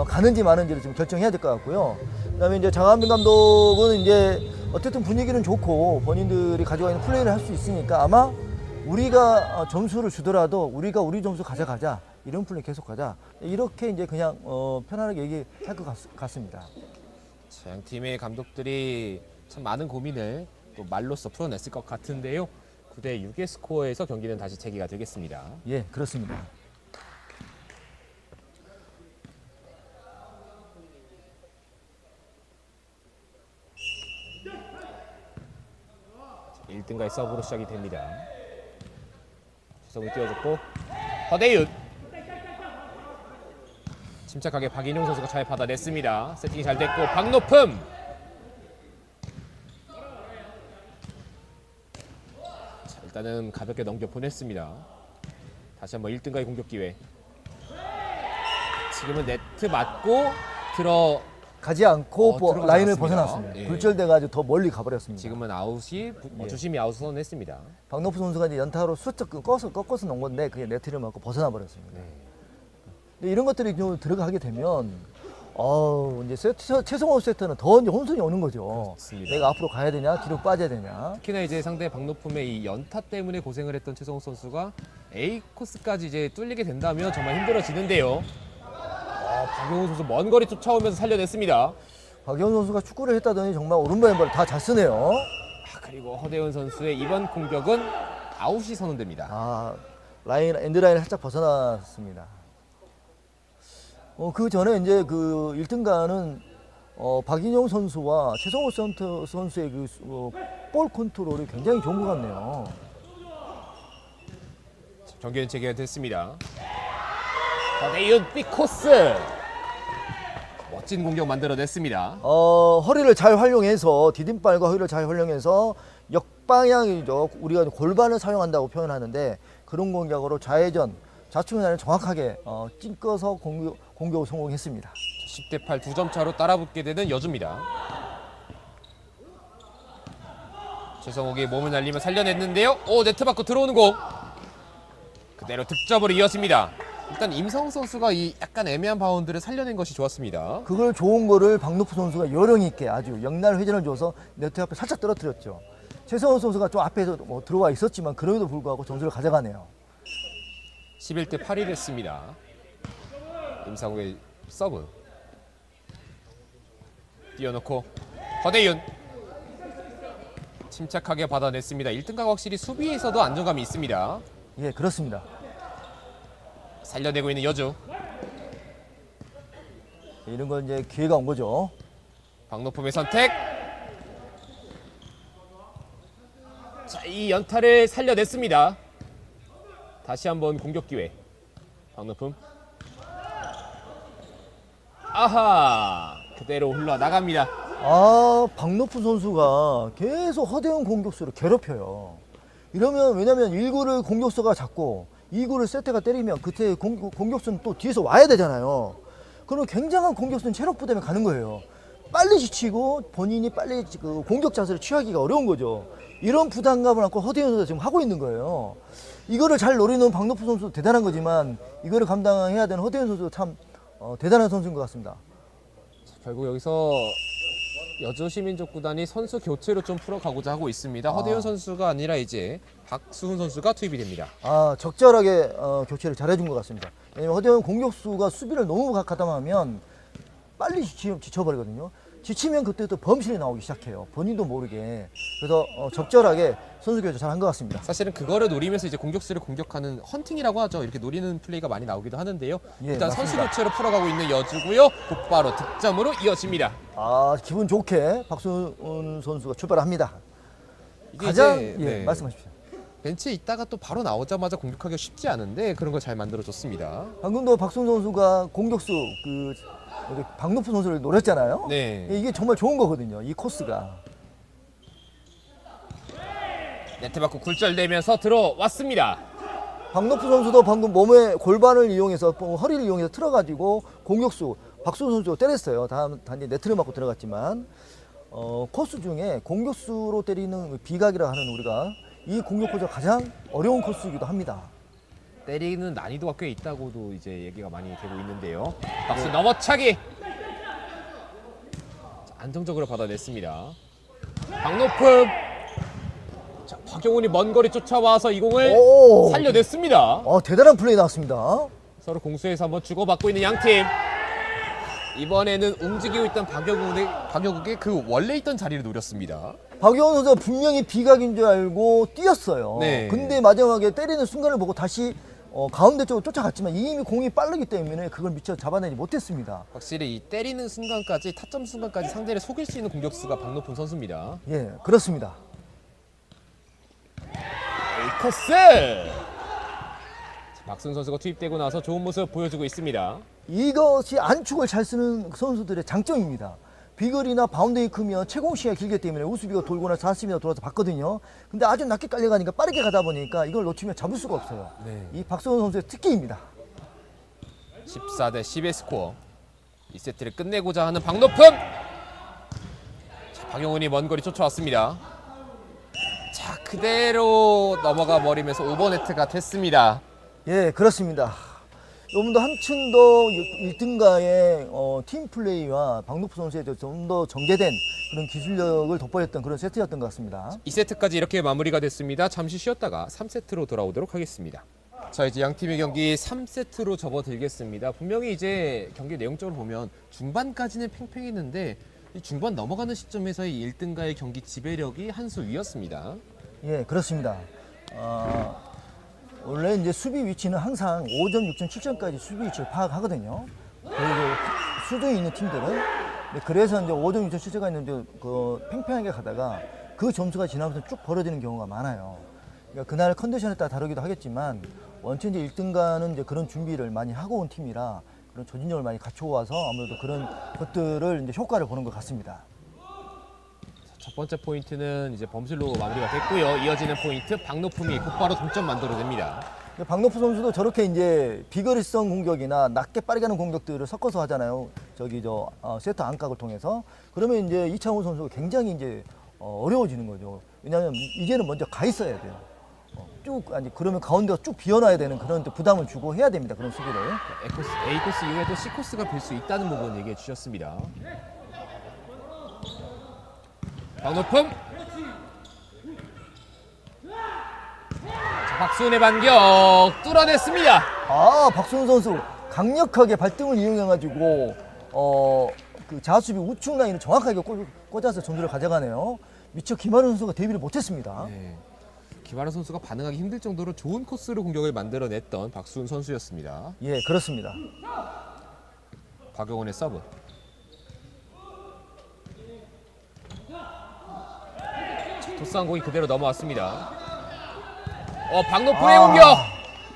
가는지 마는지를 좀 결정해야 될 것 같고요. 그다음에 이제 장한빈 감독은 이제 어쨌든 분위기는 좋고 본인들이 가지고 있는 플레이를 할 수 있으니까 아마 우리가 점수를 주더라도 우리가 우리 점수 가져가자, 이런 플레이 계속 가자, 이렇게 이제 그냥 편안하게 얘기할 것 같습니다. 양 팀의 감독들이 참 많은 고민을 또 말로써 풀어냈을 것 같은데요. 9대 6의 스코어에서 경기는 다시 재개가 되겠습니다. 예, 그렇습니다. 자, 1등가의 서브로 시작이 됩니다. 최성우 띄워줬고 허대윤. 침착하게 박인용 선수가 잘 받아냈습니다. 세팅이 잘 됐고 박노품. 자, 일단은 가볍게 넘겨 보냈습니다. 다시 한번 1등가의 공격 기회. 지금은 네트 맞고 가지 않고 들어가지 라인을 않았습니다. 벗어났습니다. 예. 굴절돼가지고 더 멀리 가버렸습니다. 지금은 아웃이 예. 주심이 아웃 선언했습니다. 박노프 선수가 이제 연타로 슬쩍 꺾어서 놓은 건데 그게 네트를 맞고 벗어나 버렸습니다. 네. 근데 이런 것들이 좀 들어가게 되면 이제 최성호 세터는 더 이제 혼선이 오는 거죠. 그렇습니다. 내가 앞으로 가야 되냐, 뒤로 빠져야 되냐. 특히나 이제 상대 박노품의 이 연타 때문에 고생을 했던 최성우 선수가 A 코스까지 이제 뚫리게 된다면 정말 힘들어지는데요. 박용훈 선수 먼 거리 쫓아오면서 살려냈습니다. 박영훈 선수가 축구를 했다더니 정말 오른발 왼발 다 잘 쓰네요. 그리고 허대훈 선수의 이번 공격은 아웃이 선언됩니다. 엔드라인을 살짝 벗어났습니다. 그 전에 이제 그 1등가는 박인영 선수와 최성호 선수의 볼 컨트롤이 굉장히 좋은 것 같네요. 경기는 재개가 됐습니다. 허대윤 B코스. 멋진 공격 만들어냈습니다. 허리를 잘 활용해서 디딤발과 허리를 잘 활용해서 역방향이죠. 우리가 골반을 사용한다고 표현하는데 그런 공격으로 좌측 라인을 정확하게 찔러서 공격을 성공했습니다. 10대 8 2점 차로 따라붙게 되는 여주입니다. 최성욱이 몸을 날리며 살려냈는데요. 네트 밖으로 들어오는 공. 그대로 득점으로 이어집니다. 일단 임성훈 선수가 이 약간 애매한 바운드를 살려낸 것이 좋았습니다. 그걸 좋은 거를 박노프 선수가 요령 있게 아주 역날 회전을 줘서 네트 앞에 살짝 떨어뜨렸죠. 최성훈 선수가 좀 앞에서 들어와 있었지만 그럼에도 불구하고 점수를 가져가네요. 11대 8이 됐습니다. 임상우의 서브. 띄워놓고 허대윤. 침착하게 받아냈습니다. 1등가 확실히 수비에서도 안정감이 있습니다. 예, 그렇습니다. 살려내고 있는 여주. 이런 건 이제 기회가 온 거죠. 박노품의 선택. 자, 이 연타를 살려냈습니다. 다시 한번 공격 기회. 박노품. 아하, 그대로 흘러나갑니다. 박노프 선수가 계속 허대훈 공격수를 괴롭혀요. 이러면 왜냐면 1구를 공격수가 잡고 2구를 세터가 때리면 그때 공격수는 또 뒤에서 와야 되잖아요. 그럼 굉장한 공격수는 체력 부담에 가는 거예요. 빨리 지치고 본인이 빨리 그 공격 자세를 취하기가 어려운 거죠. 이런 부담감을 안고 허대훈 선수가 지금 하고 있는 거예요. 이거를 잘 노리는 박노프 선수도 대단한 거지만 이거를 감당해야 되는 허대훈 선수도 참 대단한 선수인 것 같습니다. 결국 여기서 여주시민족구단이 선수 교체로 좀 풀어가고자 하고 있습니다. 허대윤 선수가 아니라 이제 박수훈 선수가 투입이 됩니다. 적절하게 교체를 잘해준 것 같습니다. 왜냐면 허대훈 공격수가 수비를 너무 가담하면 빨리 지쳐버리거든요. 지치면 그때 또 범실이 나오기 시작해요. 본인도 모르게. 그래서 적절하게 선수 교체 잘 한 것 같습니다. 사실은 그거를 노리면서 이제 공격수를 공격하는 헌팅이라고 하죠. 이렇게 노리는 플레이가 많이 나오기도 하는데요. 예, 일단 맞습니다. 선수 교체로 풀어가고 있는 여주고요. 곧바로 득점으로 이어집니다. 기분 좋게 박수훈 선수가 출발합니다. 이게 가장 이제, 말씀하십시오. 벤치에 있다가 또 바로 나오자마자 공격하기가 쉽지 않은데 그런 걸 잘 만들어줬습니다. 방금도 박수훈 선수가 공격수 박노프 선수를 노렸잖아요. 네. 이게 정말 좋은 거거든요. 이 코스가. 네트 밖으로 굴절되면서 들어왔습니다. 박노프 선수도 방금 몸의 골반을 이용해서 허리를 이용해서 틀어가지고 공격수 박수호 선수가 때렸어요. 단지 네트를 맞고 들어갔지만 코스 중에 공격수로 때리는 비각이라 하는 우리가 이 공격 코스가 가장 어려운 코스이기도 합니다. 때리는 난이도가 꽤 있다고도 이제 얘기가 많이 되고 있는데요. 박수 넘어차기. 자, 안정적으로 받아냈습니다. 박노프. 자, 박용훈이 먼 거리 쫓아와서 이 공을 오! 살려냈습니다. 대단한 플레이 나왔습니다. 서로 공수에서 한번 주고받고 있는 양팀. 이번에는 움직이고 있던 박영욱의 그 원래 있던 자리를 노렸습니다. 박용훈 선수가 분명히 비각인 줄 알고 뛰었어요. 네. 근데 마지막에 때리는 순간을 보고 다시 가운데 쪽으로 쫓아갔지만 이미 공이 빠르기 때문에 그걸 미처 잡아내지 못했습니다. 확실히 이 때리는 순간까지 타점 순간까지 상대를 속일 수 있는 공격수가 박노픈 선수입니다. 예, 그렇습니다. 에이커스! 박수훈 선수가 투입되고 나서 좋은 모습 보여주고 있습니다. 이것이 안축을 잘 쓰는 선수들의 장점입니다. 비거리나 바운드에 크면 채공 시간이 길기 때문에 우수비가 돌거나 40이나 돌아서 봤거든요. 근데 아주 낮게 깔려가니까 빠르게 가다 보니까 이걸 놓치면 잡을 수가 없어요. 네. 이 박수훈 선수의 특기입니다. 14대 10의 스코어. 이 세트를 끝내고자 하는 박노픈! 자, 박용훈이 먼 거리 쫓아왔습니다. 자, 그대로 넘어가 버리면서 오버네트가 됐습니다. 예, 그렇습니다. 좀 더 한층 더 1등가의 팀 플레이와 박노프 선수의 좀 더 전개된 그런 기술력을 돋보였던 그런 세트였던 것 같습니다. 2세트까지 이렇게 마무리가 됐습니다. 잠시 쉬었다가 3세트로 돌아오도록 하겠습니다. 자, 이제 양 팀의 경기 3세트로 접어들겠습니다. 분명히 이제 경기 내용적으로 보면 중반까지는 팽팽했는데 이 중반 넘어가는 시점에서의 1등과의 경기 지배력이 한 수 위였습니다. 예, 그렇습니다. 원래 이제 수비 위치는 항상 5점, 6점, 7점까지 수비 위치를 파악하거든요. 그리고 수준이 있는 팀들은. 그래서 이제 5점, 6점, 7점가 있는데 팽팽하게 가다가 그 점수가 지나면서 쭉 벌어지는 경우가 많아요. 그러니까 그날 컨디션에 따라 다르기도 하겠지만 원체 이제 1등가는 이제 그런 준비를 많이 하고 온 팀이라 그런 조직력을 많이 갖춰와서 아무래도 그런 것들을 이제 효과를 보는 것 같습니다. 첫 번째 포인트는 이제 범실로 마무리가 됐고요. 이어지는 포인트 박노품이 곧바로 동점 만들어냅니다. 박노프 선수도 저렇게 이제 비거리성 공격이나 낮게 빠르게 하는 공격들을 섞어서 하잖아요. 세터 안각을 통해서. 그러면 이제 이창호 선수가 굉장히 이제 어려워지는 거죠. 왜냐하면 이제는 먼저 가 있어야 돼요. 그러면 가운데가 쭉 비어놔야 되는 그런 부담을 주고 해야 됩니다. 그런 수비를. A 코스 이후에도 C 코스가 빌 수 있다는 부분 얘기해 주셨습니다. 박노품. 자, 박수훈의 반격 뚫어냈습니다. 박수훈 선수 강력하게 발등을 이용해가지고 그 자수비 우측 라인을 정확하게 꽂아서 점수를 가져가네요. 미처 김하른 선수가 데뷔를 못했습니다. 네. 김하른 선수가 반응하기 힘들 정도로 좋은 코스로 공격을 만들어냈던 박수훈 선수였습니다. 예, 그렇습니다. 박용훈의 서브. 토스한 공이 그대로 넘어왔습니다. 박노프의 공격!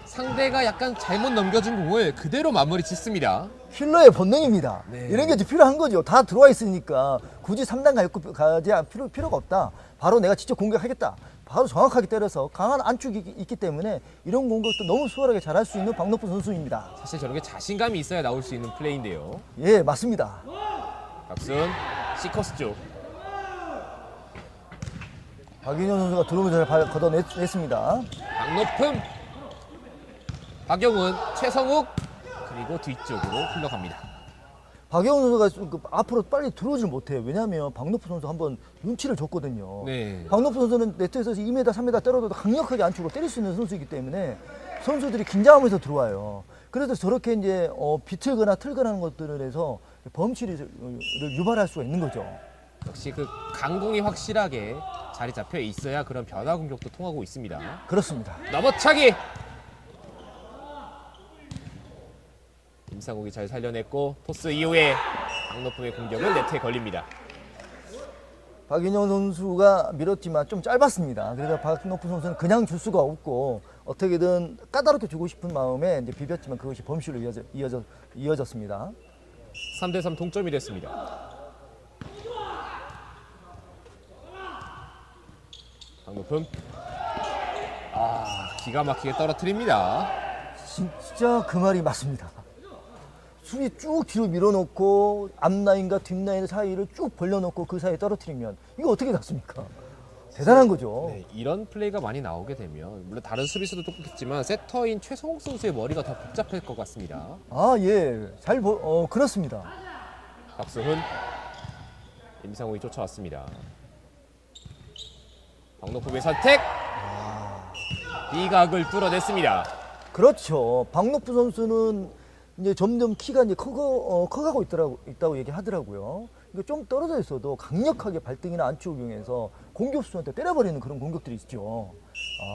상대가 약간 잘못 넘겨준 공을 그대로 마무리 짓습니다. 힐러의 본능입니다. 네. 이런 게 이제 필요한 거죠. 다 들어와 있으니까 굳이 3단 가지 필요가 없다. 바로 내가 직접 공격하겠다. 바로 정확하게 때려서 강한 안축이 있기 때문에 이런 공격도 너무 수월하게 잘할 수 있는 박노프 선수입니다. 사실 저렇게 자신감이 있어야 나올 수 있는 플레이인데요. 예, 맞습니다. 박수훈 C코스 쪽. 박윤현 선수가 들어오면서 잘 걷어냈습니다. 박노품. 박영훈, 최성욱 그리고 뒤쪽으로 흘러갑니다. 박영훈 선수가 앞으로 빨리 들어오질 못해요. 왜냐하면 박노프 선수 한번 눈치를 줬거든요. 네. 박노프 선수는 네트에서 2m, 3m 때려도 강력하게 안쪽으로 때릴 수 있는 선수이기 때문에 선수들이 긴장하면서 들어와요. 그래서 저렇게 이제 비틀거나 틀거나 하는 것들을 해서 범실을 유발할 수가 있는 거죠. 역시 그 강공이 확실하게 자리 잡혀 있어야 그런 변화 공격도 통하고 있습니다. 그렇습니다. 넘어차기. 임상욱이 잘 살려냈고 토스 이후에 박노품의 공격은 네트에 걸립니다. 박인영 선수가 밀었지만 좀 짧았습니다. 그래서 박노프 선수는 그냥 줄 수가 없고 어떻게든 까다롭게 주고 싶은 마음에 이제 비볐지만 그것이 범실로 이어졌습니다. 3대3 동점이 됐습니다. 박노품 기가 막히게 떨어뜨립니다. 진짜 그 말이 맞습니다. 수비 쭉 뒤로 밀어놓고 앞라인과 뒷라인 사이를 쭉 벌려놓고 그 사이에 떨어뜨리면 이거 어떻게 났습니까? 대단한 거죠. 네, 이런 플레이가 많이 나오게 되면 물론 다른 수비수도 똑같겠지만 세터인 최성욱 선수의 머리가 더 복잡할 것 같습니다. 예. 그렇습니다. 박수훈, 임상욱이 쫓아왔습니다. 박노품의 선택, 비각을 뚫어냈습니다. 그렇죠. 박노프 선수는 이제 점점 키가 이제 커가고 있다고 얘기하더라고요. 이거 좀 떨어져 있어도 강력하게 발등이나 안쪽을 이용해서 공격수한테 때려버리는 그런 공격들이 있죠.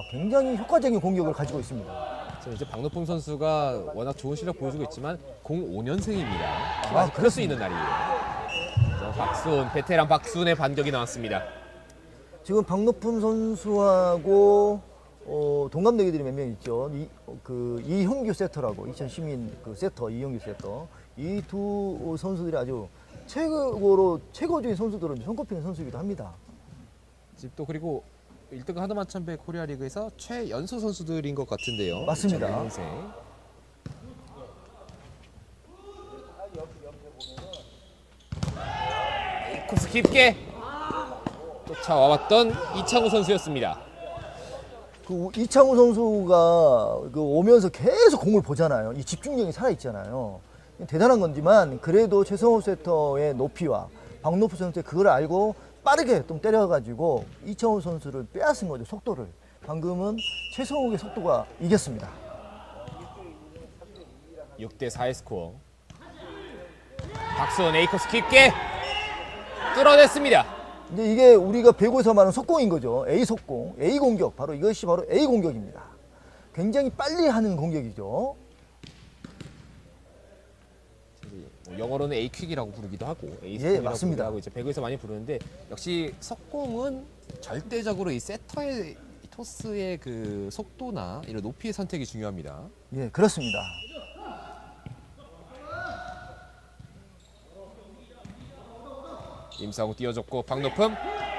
굉장히 효과적인 공격을 가지고 있습니다. 지금 이제 박노품 선수가 워낙 좋은 실력 보여주고 있지만 05년생입니다. 키가 클 수 있는 날이에요. 자, 박수훈, 베테랑 박수훈의 반격이 나왔습니다. 지금 박노품 선수하고 동갑내기들이 몇 명 있죠. 이형규 세터라고 2010년 그 세터 이형규 세터 이 두 선수들이 아주 최고적인 선수들은 손꼽히는 선수이기도 합니다. 지금 또 그리고 1등 하나만참배 코리아 리그에서 최연소 선수들인 것 같은데요. 맞습니다. 2002년생. 코스 깊게 쫓아와왔던 이창우 선수였습니다. 이창우 선수가 오면서 계속 공을 보잖아요. 이 집중력이 살아있잖아요. 대단한 건지만 그래도 최성호 세터의 높이와 박노프 선수의 그걸 알고 빠르게 좀 때려가지고 이창우 선수를 빼앗은 거죠. 속도를. 방금은 최성욱의 속도가 이겼습니다. 6대4의 스코어. 박수원 A코스 깊게 뚫어냈습니다. 근데 이게 우리가 배구에서 말하는 속공인 거죠. A 속공, A 공격. 이것이 바로 A 공격입니다. 굉장히 빨리 하는 공격이죠. 영어로는 A퀵이라고 부르기도 하고 A스톱이라고 맞습니다. 부르기도 하고 이제 배구에서 많이 부르는데 역시 속공은 절대적으로 이 세터의 이 토스의 그 속도나 이런 높이의 선택이 중요합니다. 예, 그렇습니다. 임상우 띄워줬고 박노품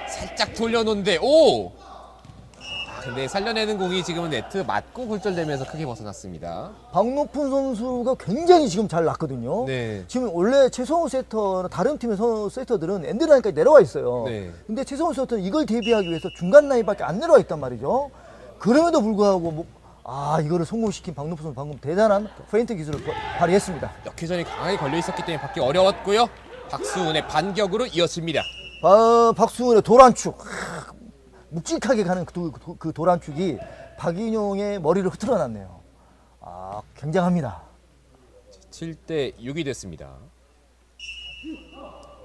살짝 돌려놓는데 오! 근데 살려내는 공이 지금은 네트 맞고 굴절되면서 크게 벗어났습니다. 박노푼 선수가 굉장히 지금 잘 났거든요. 네. 지금 원래 최성호 세터나 다른 팀의 세터들은 엔드라인까지 내려와 있어요. 네. 근데 최성호 세터는 이걸 대비하기 위해서 중간 라인밖에 안 내려와 있단 말이죠. 그럼에도 불구하고 이거를 성공시킨 박노푼 선수 방금 대단한 페인트 기술을 발휘했습니다. 역회전이 강하게 걸려 있었기 때문에 받기 어려웠고요. 박수훈의 반격으로 이어집니다. 박수훈의 도란축. 묵직하게 가는 그 도란축이 박인용의 머리를 흐트러놨네요. 굉장합니다. 7대6이 됐습니다.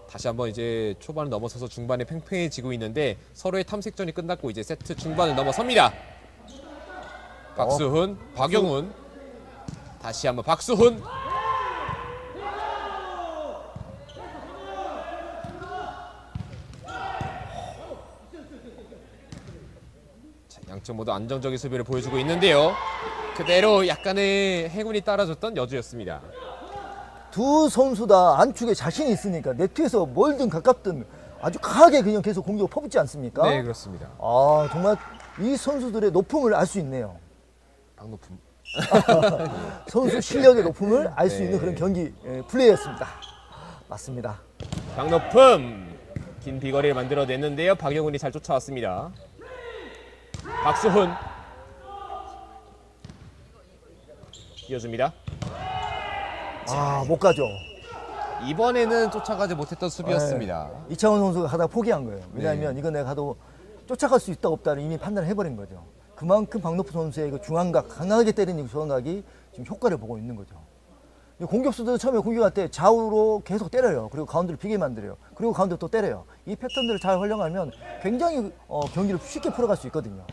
다시 한번 이제 초반을 넘어서서 중반에 팽팽해지고 있는데 서로의 탐색전이 끝났고 이제 세트 중반을 넘어섭니다. 박수훈, 박영훈. 다시 한번 박수훈. 양쪽 모두 안정적인 수비를 보여주고 있는데요. 그대로 약간의 행운이 따라줬던 여주였습니다. 두 선수 다 안축에 자신이 있으니까 네트에서 멀든 가깝든 아주 강하게 그냥 계속 공격을 퍼붓지 않습니까? 네, 그렇습니다. 정말 이 선수들의 높음을 알 수 있네요. 박노품. 선수 실력의 높음을 알 수 네. 있는 그런 경기 플레이였습니다. 맞습니다. 박노품. 긴 비거리를 만들어냈는데요. 박영훈이 잘 쫓아왔습니다. 박수훈 이어줍니다. 못 가죠. 이번에는 쫓아가지 못했던 수비였습니다. 이창훈 선수가 가다가 포기한 거예요. 왜냐하면 네. 이건 내가 가도 쫓아갈 수 있다 없다를 이미 판단을 해버린 거죠. 그만큼 박노프 선수의 그 중앙각, 강하게 때리는 중앙각이 지금 효과를 보고 있는 거죠. 공격수들 처음에 공격할 때 좌우로 계속 때려요. 그리고 가운데를 비게 만들어요. 그리고 가운데 또 때려요. 이 패턴들을 잘 활용하면 굉장히 경기를 쉽게 풀어갈 수 있거든요.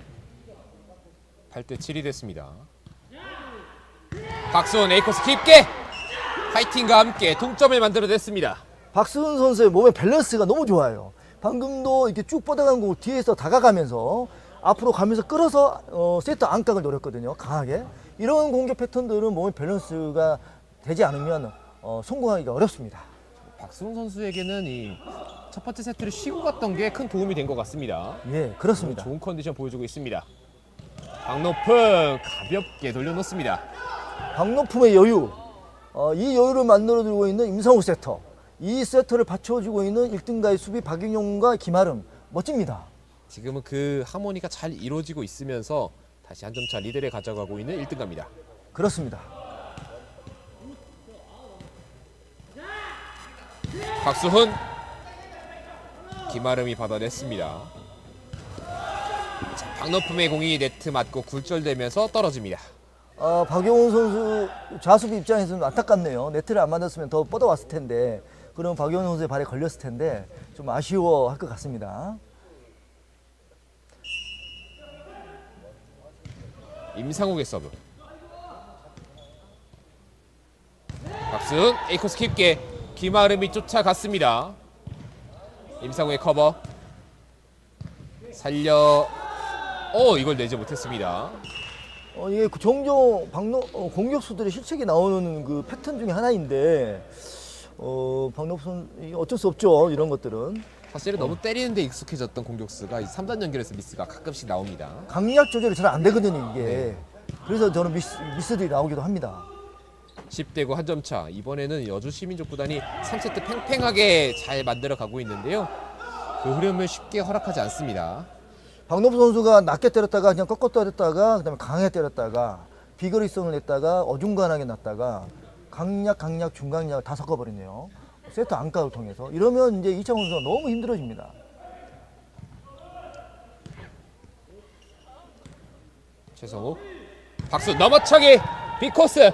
8대7이 됐습니다. 박수훈 A코스 깊게 파이팅과 함께 동점을 만들어냈습니다. 박수훈 선수의 몸의 밸런스가 너무 좋아요. 방금도 이렇게 쭉 뻗어간 거 뒤에서 다가가면서 앞으로 가면서 끌어서 세트 안각을 노렸거든요. 강하게. 이런 공격 패턴들은 몸의 밸런스가 되지 않으면 성공하기가 어렵습니다. 박수훈 선수에게는 이 첫 번째 세트를 쉬고 갔던 게 큰 도움이 된 것 같습니다. 예, 그렇습니다. 좋은 컨디션 보여주고 있습니다. 박노품 가볍게 돌려놓습니다. 박노품의 여유, 이 여유를 만들어주고 있는 임상우 세터, 이 세터를 받쳐주고 있는 1등가의 수비 박윤용과 김아름, 멋집니다. 지금은 그 하모니가 잘 이루어지고 있으면서 다시 한 점 차 리드를 가져가고 있는 1등가입니다. 그렇습니다. 박수훈, 김아름이 받아냈습니다. 자, 박노품의 공이 네트 맞고 굴절되면서 떨어집니다. 박용훈 선수 좌수비 입장에서는 안타깝네요. 네트를 안 맞았으면 더 뻗어왔을 텐데, 그럼 박용훈 선수의 발에 걸렸을 텐데 좀 아쉬워할 것 같습니다. 임상욱의 서브. 박수훈 A코스 깊게 김아름이 쫓아갔습니다. 임상욱의 커버. 살려. 이걸 내지 못했습니다. 이게 종종 공격수들의 실책이 나오는 그 패턴 중에 하나인데, 박노선 어쩔 수 없죠. 이런 것들은 사실은 너무 때리는 데 익숙해졌던 공격수가 3단 연결에서 미스가 가끔씩 나옵니다. 강약 조절이 잘 안 되거든요. 이게 그래서 저는 미스들이 나오기도 합니다. 10대9 한 점 차. 이번에는 여주 시민족구단이 3세트 팽팽하게 잘 만들어 가고 있는데요. 그 흐름을 쉽게 허락하지 않습니다. 박노부 선수가 낮게 때렸다가 그냥 꺾어 때렸다가 그다음에 강하게 때렸다가 비거리성을 냈다가 어중간하게 났다가 강약, 중강약을 다 섞어버리네요. 세트 안가를 통해서. 이러면 이제 이창훈 선수가 너무 힘들어집니다. 최성욱. 박수 넘어차기 빅코스.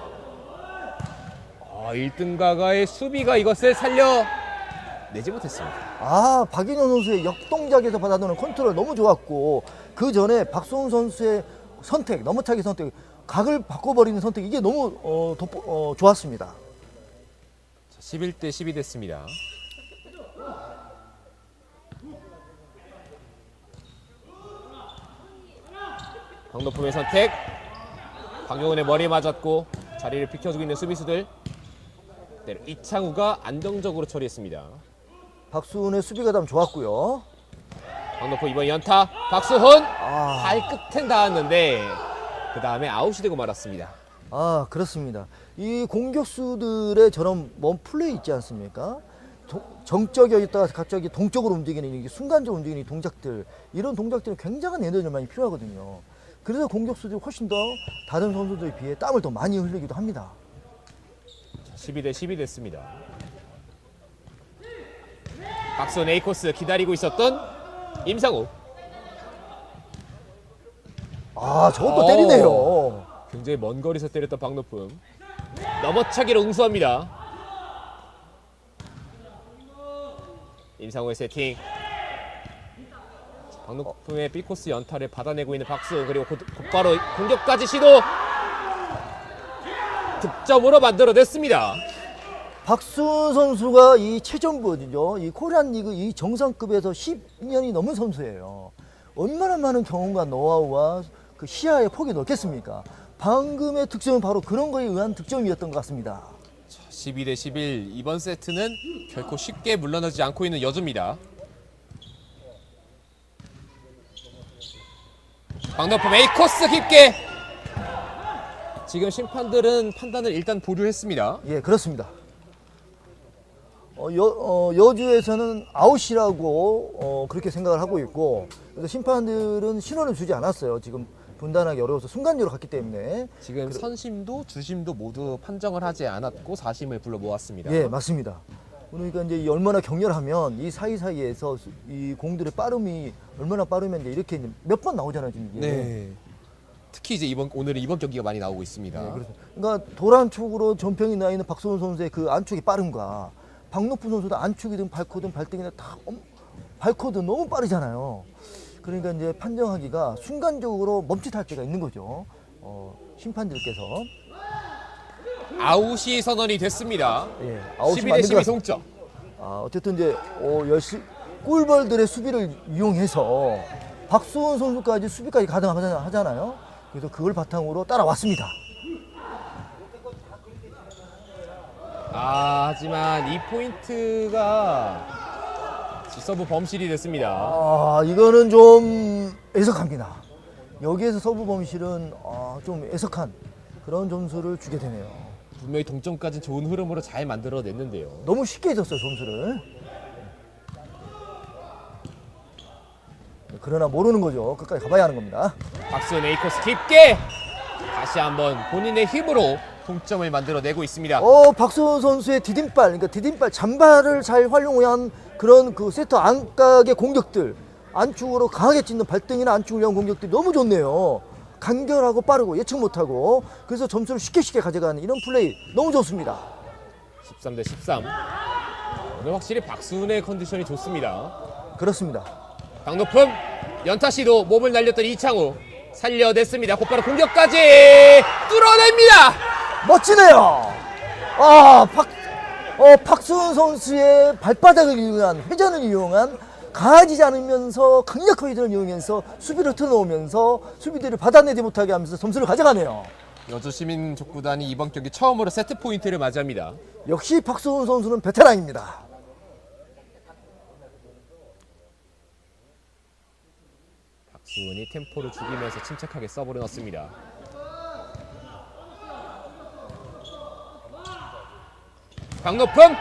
1등가가의 수비가 이것을 살려내지 못했습니다. 박인영 선수의 역동작에서 받아놓는 컨트롤 너무 좋았고, 그 전에 박수훈 선수의 선택, 넘어차기 선택, 각을 바꿔버리는 선택, 이게 너무 좋았습니다. 11대 12 됐습니다. 박노품의 선택. 박용훈의 머리에 맞았고 자리를 비켜주고 있는 수비수들. 이창우가 안정적으로 처리했습니다. 박수훈의 수비 가담 좋았고요. 박노품 이번 연타. 박수훈 발끝엔 닿았는데 그 다음에 아웃이 되고 말았습니다. 그렇습니다. 이 공격수들의 저런 먼 플레이 있지 않습니까? 정적에 있다가 갑자기 동쪽으로 움직이는 이게 순간적으로 움직이는 이 동작들, 이런 동작들은 굉장한 에너지가 많이 필요하거든요. 그래서 공격수들이 훨씬 더 다른 선수들에 비해 땀을 더 많이 흘리기도 합니다. 12대 12 됐습니다. 박수훈 A코스 기다리고 있었던 임상욱. 저것도 때리네요. 굉장히 먼 거리에서 때렸던 박노품. 넘어차기로 응수합니다. 임상욱의 세팅. 박노품의 B코스 연타를 받아내고 있는 박수훈, 그리고 곧바로 공격까지 시도. 득점으로 만들어냈습니다. 박수훈 선수가 이 최전부죠. 이 코리안 리그 이 정상급에서 10년이 넘은 선수예요. 얼마나 많은 경험과 노하우와 그 시야의 폭이 넓겠습니까? 방금의 득점은 바로 그런 거에 의한 득점이었던 것 같습니다. 12대 11. 이번 세트는 결코 쉽게 물러나지 않고 있는 여주입니다. 박노품 A코스 깊게. 지금 심판들은 판단을 일단 보류했습니다. 예, 그렇습니다. 여주에서는 아웃이라고 그렇게 생각을 하고 있고, 그래서 심판들은 신호를 주지 않았어요. 지금 분단하기 어려워서 순간적으로 갔기 때문에. 지금 선심도 주심도 모두 판정을 하지 않았고 4심을 불러 모았습니다. 예, 맞습니다. 그러니까 이제 얼마나 격렬하면 이 사이사이에서 이 공들의 빠름이 얼마나 빠르면 이제 이렇게 몇 번 나오잖아요, 지금 이게. 네. 특히 이제 오늘은 이번 경기가 많이 나오고 있습니다. 네, 그러니까 도란축으로 전평이 나 있는 박수훈 선수의 그 안축이 빠름과 박노품 선수도 안축이든 발코든 발등이든 다 발코드 너무 빠르잖아요. 그러니까 이제 판정하기가 순간적으로 멈칫할 때가 있는 거죠. 심판들께서. 아웃이 선언이 됐습니다. 예, 아웃이 12대 맞는 12 것 동점. 어쨌든 이제 꿀벌들의 수비를 이용해서 박수훈 선수까지 수비까지 가능하잖아요. 그래서 그걸 바탕으로 따라왔습니다. 하지만 이 포인트가 서브 범실이 됐습니다. 이거는 좀 애석합니다. 여기에서 서브 범실은 좀 애석한 그런 점수를 주게 되네요. 분명히 동점까지 좋은 흐름으로 잘 만들어냈는데요. 너무 쉽게 줬어요, 점수를. 그러나 모르는 거죠. 끝까지 가봐야 하는 겁니다. 박수현 A코스 깊게 다시 한번 본인의 힘으로 동점을 만들어내고 있습니다. 박수원 선수의 디딤발, 잔발을 잘 활용한 그런 그 세터 안각의 공격들, 안쪽으로 강하게 찢는 발등이나 안쪽을 위한 공격들이 너무 좋네요. 간결하고 빠르고 예측 못하고, 그래서 점수를 쉽게 가져가는 이런 플레이 너무 좋습니다. 13대 13. 오늘 확실히 박수훈의 컨디션이 좋습니다. 그렇습니다. 강높음 연타 시도 몸을 날렸던 이창우 살려냈습니다. 곧바로 공격까지 뚫어냅니다. 멋지네요. 박수원 선수의 발바닥을 이용한, 회전을 이용한, 강하지 않으면서 강력한 회전을 이용해서 수비를 틀어놓으면서 수비들을 받아내지 못하게 하면서 점수를 가져가네요. 여주 시민족구단이 이번 경기 처음으로 세트 포인트를 맞이합니다. 역시 박수원 선수는 베테랑입니다. 박수훈이 템포를 죽이면서 침착하게 서브를 넣습니다. 강높음!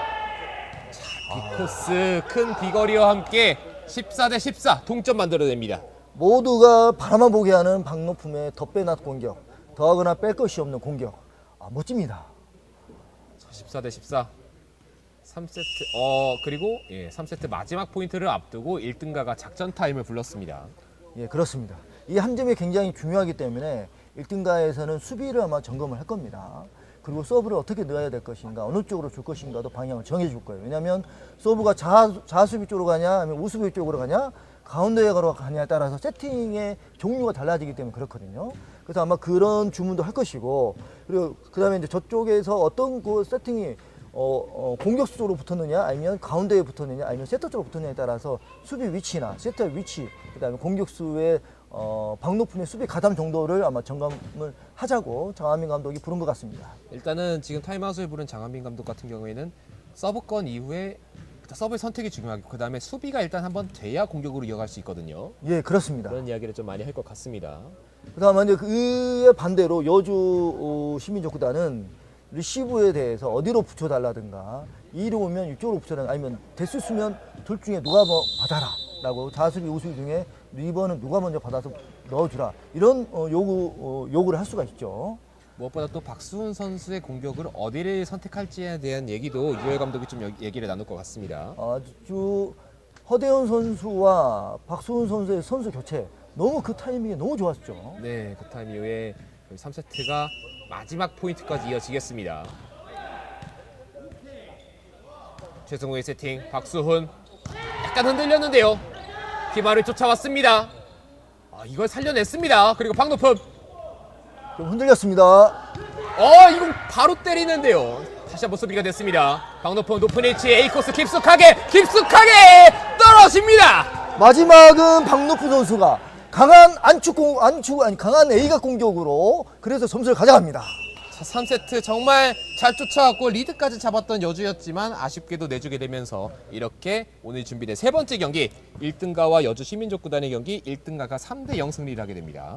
빅코스 큰 비거리와 함께 14대 14 동점 만들어냅니다. 모두가 바라만 보게 하는 박높음의 덧배낫 공격, 더하거나 뺄 것이 없는 공격. 멋집니다. 14대 14 3세트 그리고 3세트 마지막 포인트를 앞두고 1등가가 작전 타임을 불렀습니다. 예, 그렇습니다. 이 한 점이 굉장히 중요하기 때문에 1등가에서는 수비를 아마 점검을 할 겁니다. 그리고 서브를 어떻게 넣어야 될 것인가, 어느 쪽으로 줄 것인가도 방향을 정해줄 거예요. 왜냐하면 서브가 좌수비 쪽으로 가냐, 아니면 우수비 쪽으로 가냐, 가운데에 가냐에 따라서 세팅의 종류가 달라지기 때문에 그렇거든요. 그래서 아마 그런 주문도 할 것이고, 그리고 그 다음에 이제 저쪽에서 어떤 그 세팅이 공격수 쪽으로 붙었느냐, 아니면 가운데에 붙었느냐, 아니면 세터 쪽으로 붙었느냐에 따라서 수비 위치나 세터의 위치, 그 다음에 공격수의 박높음의 수비 가담 정도를 아마 점검을 하자고 장한민 감독이 부른 것 같습니다. 일단은 지금 타임아웃을 부른 장한민 감독 같은 경우에는 서브권 이후에 서브의 선택이 중요하고 그 다음에 수비가 일단 한번 돼야 공격으로 이어갈 수 있거든요. 예, 그렇습니다. 그런 이야기를 좀 많이 할 것 같습니다. 그 다음에 이제 그에 반대로 여주 시민족구단은 리시브에 대해서 어디로 붙여달라든가, 이리 오면 이쪽으로 붙여달라, 아니면 대수 쓰면 둘 중에 누가 받아라 라고, 좌수비 우수비 중에 리버는 누가 먼저 받아서 넣어주라, 이런 요구를 할 수가 있죠. 무엇보다 또 박수훈 선수의 공격을 어디를 선택할지에 대한 얘기도 유열 감독이 좀 얘기를 나눌 것 같습니다. 아주 허대현 선수와 박수훈 선수의 선수 교체, 너무 그 타이밍이 너무 좋았죠. 네, 그 타임 이후에 3세트가 마지막 포인트까지 이어지겠습니다. 최승우의 세팅, 박수훈 약간 흔들렸는데요. 휘바를 쫓아왔습니다. 이걸 살려냈습니다. 그리고 박높음. 좀 흔들렸습니다. 이거 바로 때리는데요. 다시 한번 수비가 됐습니다. 박높음 높은 위치 A코스 깊숙하게 떨어집니다. 마지막은 박높은 선수가 강한 강한 A각 공격으로 그래서 점수를 가져갑니다. 자, 3세트 정말 잘 쫓아왔고 리드까지 잡았던 여주였지만 아쉽게도 내주게 되면서 이렇게 오늘 준비된 세 번째 경기 1등가와 여주 시민족구단의 경기 1등가가 3대 0 승리를 하게 됩니다.